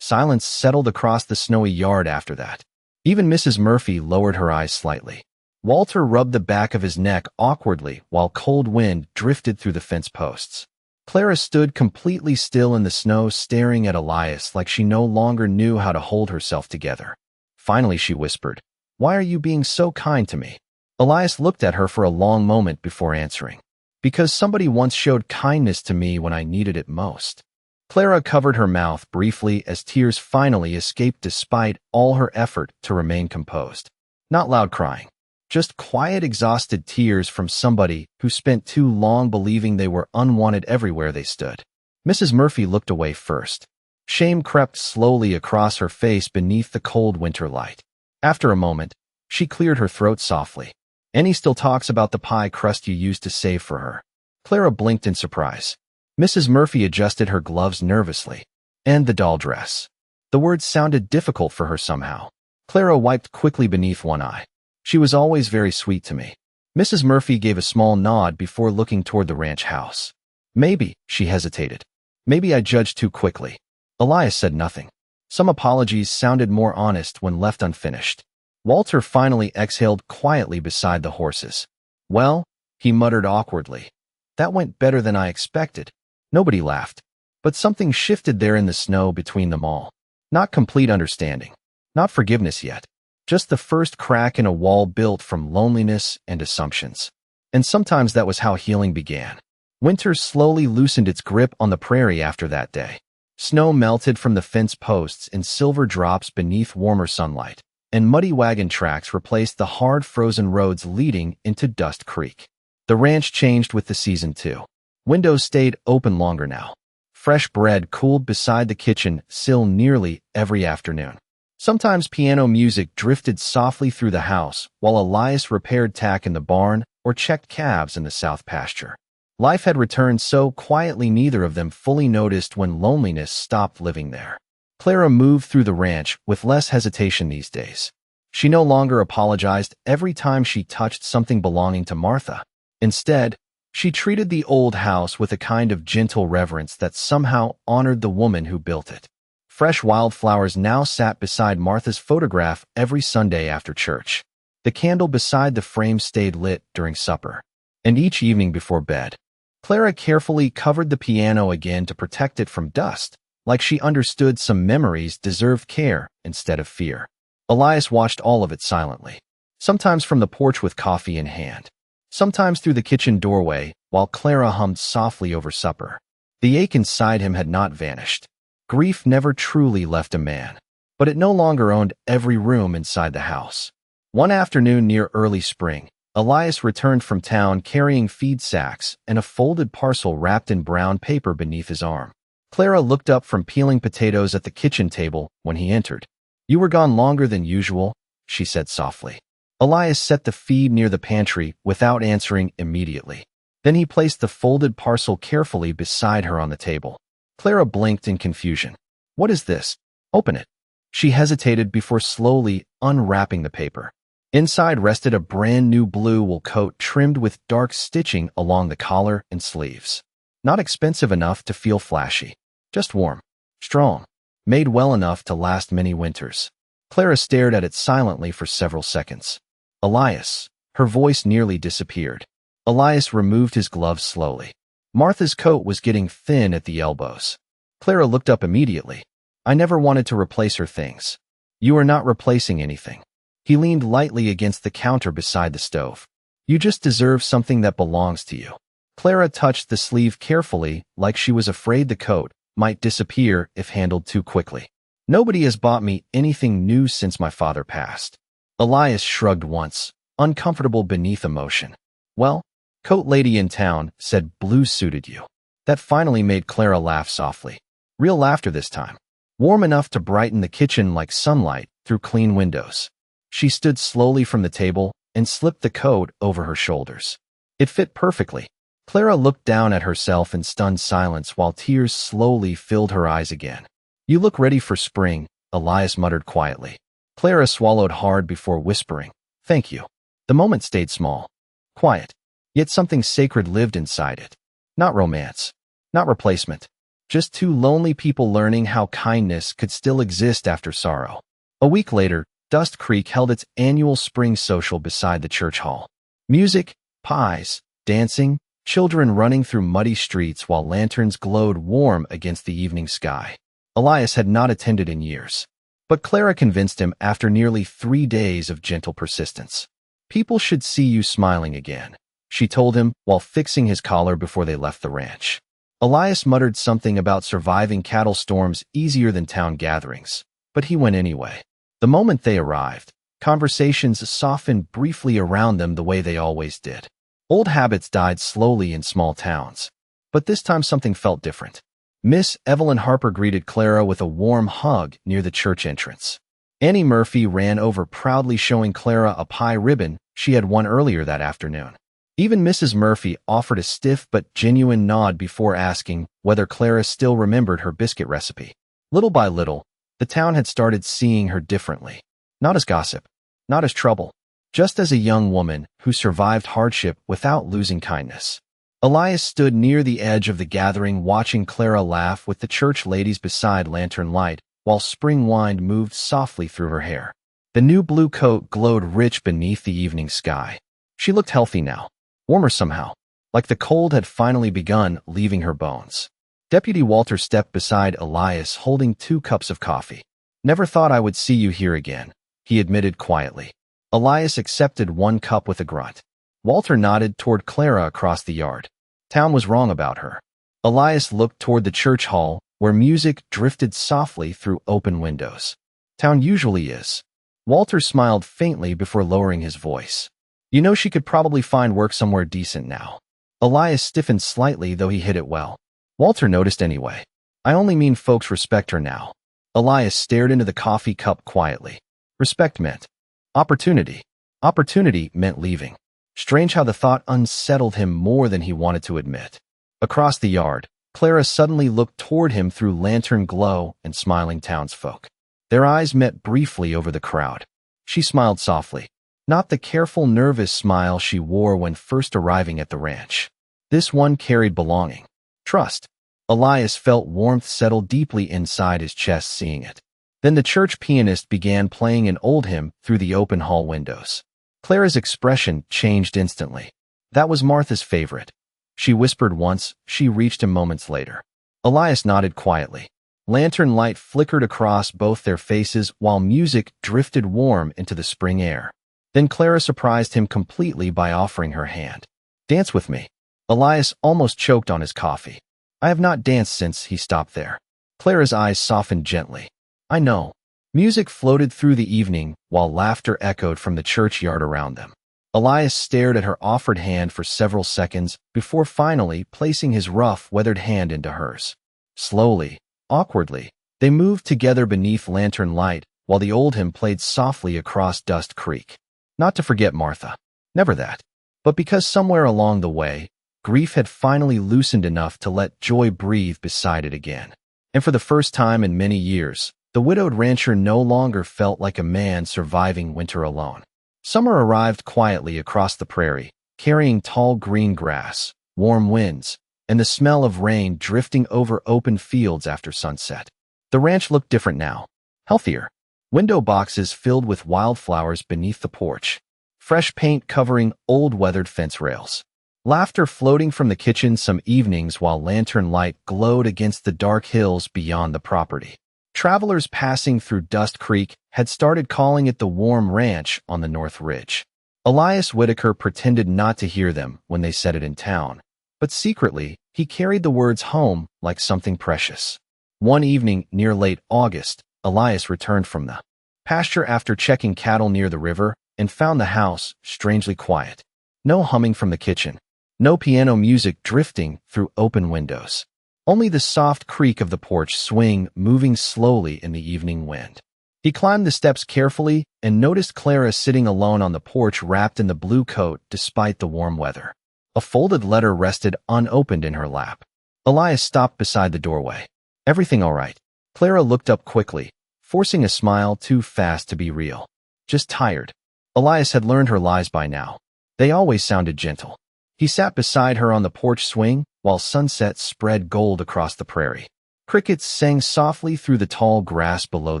Silence settled across the snowy yard after that. Even Mrs. Murphy lowered her eyes slightly. Walter rubbed the back of his neck awkwardly while cold wind drifted through the fence posts. Clara stood completely still in the snow staring at Elias like she no longer knew how to hold herself together. Finally she whispered, "Why are you being so kind to me?" Elias looked at her for a long moment before answering. "Because somebody once showed kindness to me when I needed it most." Clara covered her mouth briefly as tears finally escaped despite all her effort to remain composed. Not loud crying. Just quiet, exhausted tears from somebody who spent too long believing they were unwanted everywhere they stood. Mrs. Murphy looked away first. Shame crept slowly across her face beneath the cold winter light. After a moment, she cleared her throat softly. "Annie still talks about the pie crust you used to save for her." Clara blinked in surprise. Mrs. Murphy adjusted her gloves nervously. "And the doll dress." The words sounded difficult for her somehow. Clara wiped quickly beneath one eye. She was always very sweet to me. Mrs. Murphy gave a small nod before looking toward the ranch house. Maybe, she hesitated. Maybe I judged too quickly. Elias said nothing. Some apologies sounded more honest when left unfinished. Walter finally exhaled quietly beside the horses. Well, he muttered awkwardly. That went better than I expected. Nobody laughed. But something shifted there in the snow between them all. Not complete understanding. Not forgiveness yet. Just the first crack in a wall built from loneliness and assumptions. And sometimes that was how healing began. Winter slowly loosened its grip on the prairie after that day. Snow melted from the fence posts in silver drops beneath warmer sunlight, and muddy wagon tracks replaced the hard frozen roads leading into Dust Creek. The ranch changed with the season too. Windows stayed open longer now. Fresh bread cooled beside the kitchen sill nearly every afternoon. Sometimes piano music drifted softly through the house while Elias repaired tack in the barn or checked calves in the south pasture. Life had returned so quietly neither of them fully noticed when loneliness stopped living there. Clara moved through the ranch with less hesitation these days. She no longer apologized every time she touched something belonging to Martha. Instead, she treated the old house with a kind of gentle reverence that somehow honored the woman who built it. Fresh wildflowers now sat beside Martha's photograph every Sunday after church. The candle beside the frame stayed lit during supper. And each evening before bed, Clara carefully covered the piano again to protect it from dust, like she understood some memories deserved care instead of fear. Elias watched all of it silently, sometimes from the porch with coffee in hand, sometimes through the kitchen doorway while Clara hummed softly over supper. The ache inside him had not vanished. Grief never truly left a man, but it no longer owned every room inside the house. One afternoon near early spring, Elias returned from town carrying feed sacks and a folded parcel wrapped in brown paper beneath his arm. Clara looked up from peeling potatoes at the kitchen table when he entered. "You were gone longer than usual," she said softly. Elias set the feed near the pantry without answering immediately. Then he placed the folded parcel carefully beside her on the table. Clara blinked in confusion. "What is this? Open it." She hesitated before slowly unwrapping the paper. Inside rested a brand new blue wool coat trimmed with dark stitching along the collar and sleeves. Not expensive enough to feel flashy, just warm, strong, made well enough to last many winters. Clara stared at it silently for several seconds. "Elias," her voice nearly disappeared. Elias removed his gloves slowly. Martha's coat was getting thin at the elbows. Clara looked up immediately. "I never wanted to replace her things." "You are not replacing anything." He leaned lightly against the counter beside the stove. "You just deserve something that belongs to you." Clara touched the sleeve carefully, like she was afraid the coat might disappear if handled too quickly. "Nobody has bought me anything new since my father passed." Elias shrugged once, uncomfortable beneath emotion. "Well, coat lady in town said blue suited you." That finally made Clara laugh softly. Real laughter this time. Warm enough to brighten the kitchen like sunlight through clean windows. She stood slowly from the table and slipped the coat over her shoulders. It fit perfectly. Clara looked down at herself in stunned silence while tears slowly filled her eyes again. "You look ready for spring," Elias muttered quietly. Clara swallowed hard before whispering, "Thank you." The moment stayed small, quiet, yet something sacred lived inside it. Not romance, not replacement, just two lonely people learning how kindness could still exist after sorrow. A week later, Dust Creek held its annual spring social beside the church hall. Music, pies, dancing, children running through muddy streets while lanterns glowed warm against the evening sky. Elias had not attended in years, but Clara convinced him after nearly 3 days of gentle persistence. "People should see you smiling again," she told him while fixing his collar before they left the ranch. Elias muttered something about surviving cattle storms easier than town gatherings, but he went anyway. The moment they arrived, conversations softened briefly around them the way they always did. Old habits died slowly in small towns, but this time something felt different. Miss Evelyn Harper greeted Clara with a warm hug near the church entrance. Annie Murphy ran over proudly showing Clara a pie ribbon she had won earlier that afternoon. Even Mrs. Murphy offered a stiff but genuine nod before asking whether Clara still remembered her biscuit recipe. Little by little, the town had started seeing her differently. Not as gossip, not as trouble, just as a young woman who survived hardship without losing kindness. Elias stood near the edge of the gathering watching Clara laugh with the church ladies beside lantern light, while spring wind moved softly through her hair. The new blue coat glowed rich beneath the evening sky. She looked healthy now, warmer somehow, like the cold had finally begun leaving her bones. Deputy Walter stepped beside Elias holding 2 cups of coffee. "Never thought I would see you here again," he admitted quietly. Elias accepted 1 cup with a grunt. Walter nodded toward Clara across the yard. Town was wrong about her. Elias looked toward the church hall, where music drifted softly through open windows. Town usually is. Walter smiled faintly before lowering his voice. "You know she could probably find work somewhere decent now." Elias stiffened slightly, though he hid it well. Walter noticed anyway. "I only mean folks respect her now." Elias stared into the coffee cup quietly. Respect meant opportunity. Opportunity meant leaving. Strange how the thought unsettled him more than he wanted to admit. Across the yard, Clara suddenly looked toward him through lantern glow and smiling townsfolk. Their eyes met briefly over the crowd. She smiled softly, not the careful, nervous smile she wore when first arriving at the ranch. This one carried belonging, trust. Elias felt warmth settle deeply inside his chest seeing it. Then the church pianist began playing an old hymn through the open hall windows. Clara's expression changed instantly. That was Martha's favorite. She whispered once, she reached him moments later. Elias nodded quietly. Lantern light flickered across both their faces while music drifted warm into the spring air. Then Clara surprised him completely by offering her hand. "Dance with me." Elias almost choked on his coffee. "I have not danced since," he stopped there. Clara's eyes softened gently. "I know." Music floated through the evening while laughter echoed from the churchyard around them. Elias stared at her offered hand for several seconds before finally placing his rough, weathered hand into hers. Slowly, awkwardly, they moved together beneath lantern light while the old hymn played softly across Dust Creek. Not to forget Martha. Never that. But because somewhere along the way, grief had finally loosened enough to let joy breathe beside it again. And for the first time in many years, the widowed rancher no longer felt like a man surviving winter alone. Summer arrived quietly across the prairie, carrying tall green grass, warm winds, and the smell of rain drifting over open fields after sunset. The ranch looked different now, healthier. Window boxes filled with wildflowers beneath the porch, fresh paint covering old weathered fence rails. Laughter floating from the kitchen some evenings while lantern light glowed against the dark hills beyond the property. Travelers passing through Dust Creek had started calling it the Warm Ranch on the North Ridge. Elias Whitaker pretended not to hear them when they said it in town, but secretly, he carried the words home like something precious. One evening near late August, Elias returned from the pasture after checking cattle near the river and found the house strangely quiet. No humming from the kitchen, no piano music drifting through open windows. Only the soft creak of the porch swing moving slowly in the evening wind. He climbed the steps carefully and noticed Clara sitting alone on the porch wrapped in the blue coat despite the warm weather. A folded letter rested unopened in her lap. Elias stopped beside the doorway. "Everything all right?" Clara looked up quickly, forcing a smile too fast to be real. "Just tired." Elias had learned her lies by now. They always sounded gentle. He sat beside her on the porch swing while sunset spread gold across the prairie. Crickets sang softly through the tall grass below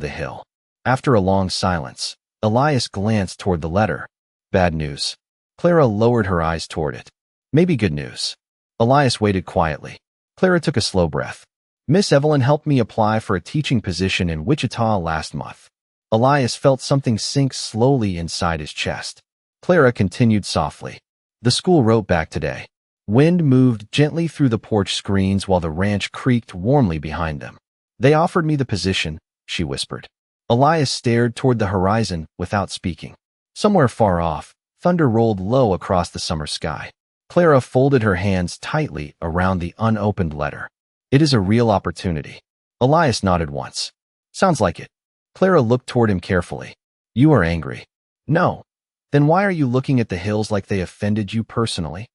the hill. After a long silence, Elias glanced toward the letter. "Bad news." Clara lowered her eyes toward it. "Maybe good news." Elias waited quietly. Clara took a slow breath. "Miss Evelyn helped me apply for a teaching position in Wichita last month." Elias felt something sink slowly inside his chest. Clara continued softly. "The school wrote back today." Wind moved gently through the porch screens while the ranch creaked warmly behind them. "They offered me the position," she whispered. Elias stared toward the horizon without speaking. Somewhere far off, thunder rolled low across the summer sky. Clara folded her hands tightly around the unopened letter. "It is a real opportunity." Elias nodded once. "Sounds like it." Clara looked toward him carefully. "You are angry." "No." "Then why are you looking at the hills like they offended you personally?"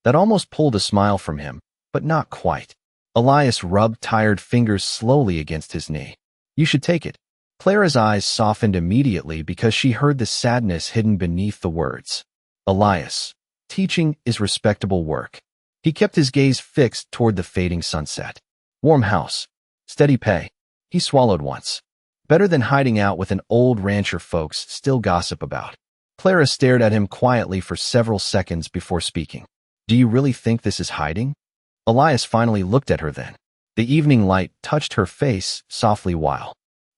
That almost pulled a smile from him, but not quite. Elias rubbed tired fingers slowly against his knee. "You should take it." Clara's eyes softened immediately because she heard the sadness hidden beneath the words. Elias. Teaching is respectable work. He kept his gaze fixed toward the fading sunset. Warm house. Steady pay. He swallowed once. Better than hiding out with an old rancher folks still gossip about. Clara stared at him quietly for several seconds before speaking. Do you really think this is hiding? Elias finally looked at her then. The evening light touched her face softly while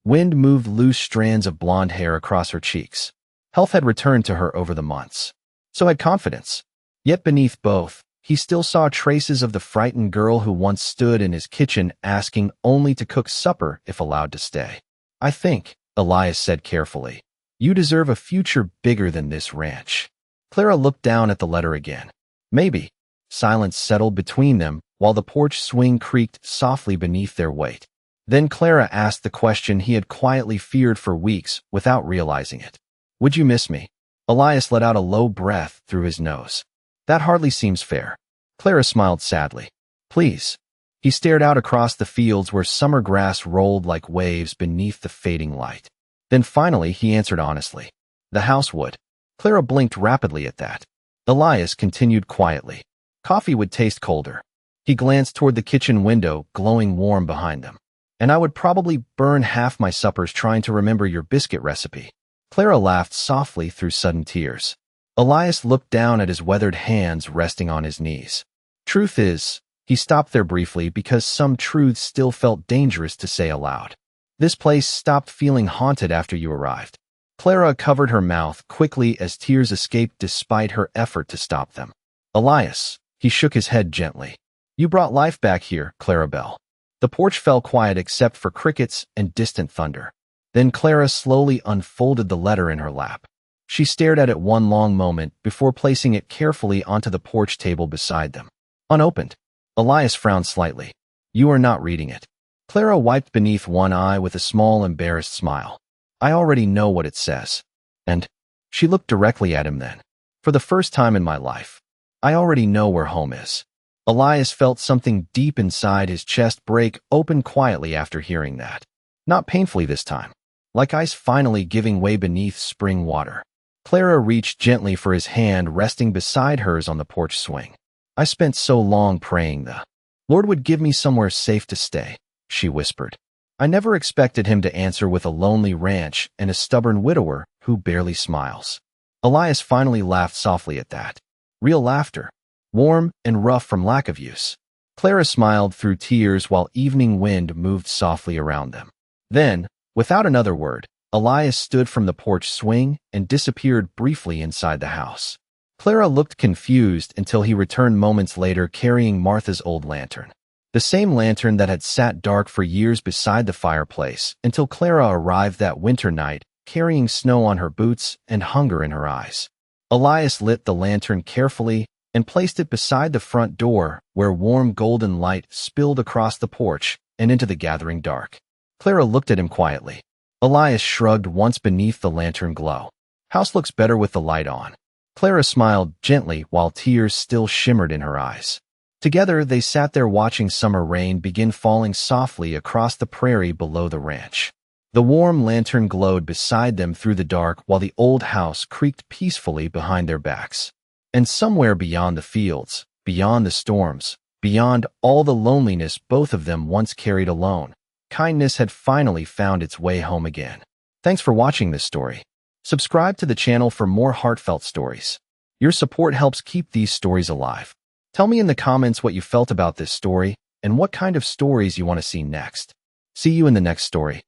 wind moved loose strands of blonde hair across her cheeks. Health had returned to her over the months. So had confidence. Yet beneath both, he still saw traces of the frightened girl who once stood in his kitchen asking only to cook supper if allowed to stay. I think, Elias said carefully, you deserve a future bigger than this ranch. Clara looked down at the letter again. Maybe. Silence settled between them while the porch swing creaked softly beneath their weight. Then Clara asked the question he had quietly feared for weeks without realizing it. Would you miss me? Elias let out a low breath through his nose. That hardly seems fair. Clara smiled sadly. Please. He stared out across the fields where summer grass rolled like waves beneath the fading light. Then finally he answered honestly. The house would. Clara blinked rapidly at that. Elias continued quietly. Coffee would taste colder. He glanced toward the kitchen window, glowing warm behind them. And I would probably burn half my suppers trying to remember your biscuit recipe. Clara laughed softly through sudden tears. Elias looked down at his weathered hands resting on his knees. Truth is, he stopped there briefly because some truths still felt dangerous to say aloud. This place stopped feeling haunted after you arrived. Clara covered her mouth quickly as tears escaped despite her effort to stop them. Elias, he shook his head gently. You brought life back here, Clarabelle. The porch fell quiet except for crickets and distant thunder. Then Clara slowly unfolded the letter in her lap. She stared at it one long moment before placing it carefully onto the porch table beside them. Unopened. Elias frowned slightly. You are not reading it. Clara wiped beneath one eye with a small, embarrassed smile. I already know what it says. And she looked directly at him then. For the first time in my life, I already know where home is. Elias felt something deep inside his chest break open quietly after hearing that. Not painfully this time. Like ice finally giving way beneath spring water. Clara reached gently for his hand resting beside hers on the porch swing. I spent so long praying the Lord would give me somewhere safe to stay, she whispered. I never expected him to answer with a lonely ranch and a stubborn widower who barely smiles. Elias finally laughed softly at that. Real laughter. Warm and rough from lack of use. Clara smiled through tears while evening wind moved softly around them. Then, without another word, Elias stood from the porch swing and disappeared briefly inside the house. Clara looked confused until he returned moments later carrying Martha's old lantern. The same lantern that had sat dark for years beside the fireplace until Clara arrived that winter night, carrying snow on her boots and hunger in her eyes. Elias lit the lantern carefully and placed it beside the front door where warm golden light spilled across the porch and into the gathering dark. Clara looked at him quietly. Elias shrugged once beneath the lantern glow. House looks better with the light on. Clara smiled gently while tears still shimmered in her eyes. Together they sat there watching summer rain begin falling softly across the prairie below the ranch. The warm lantern glowed beside them through the dark while the old house creaked peacefully behind their backs. And somewhere beyond the fields, beyond the storms, beyond all the loneliness both of them once carried alone, kindness had finally found its way home again. Thanks for watching this story. Subscribe to the channel for more heartfelt stories. Your support helps keep these stories alive. Tell me in the comments what you felt about this story and what kind of stories you want to see next. See you in the next story.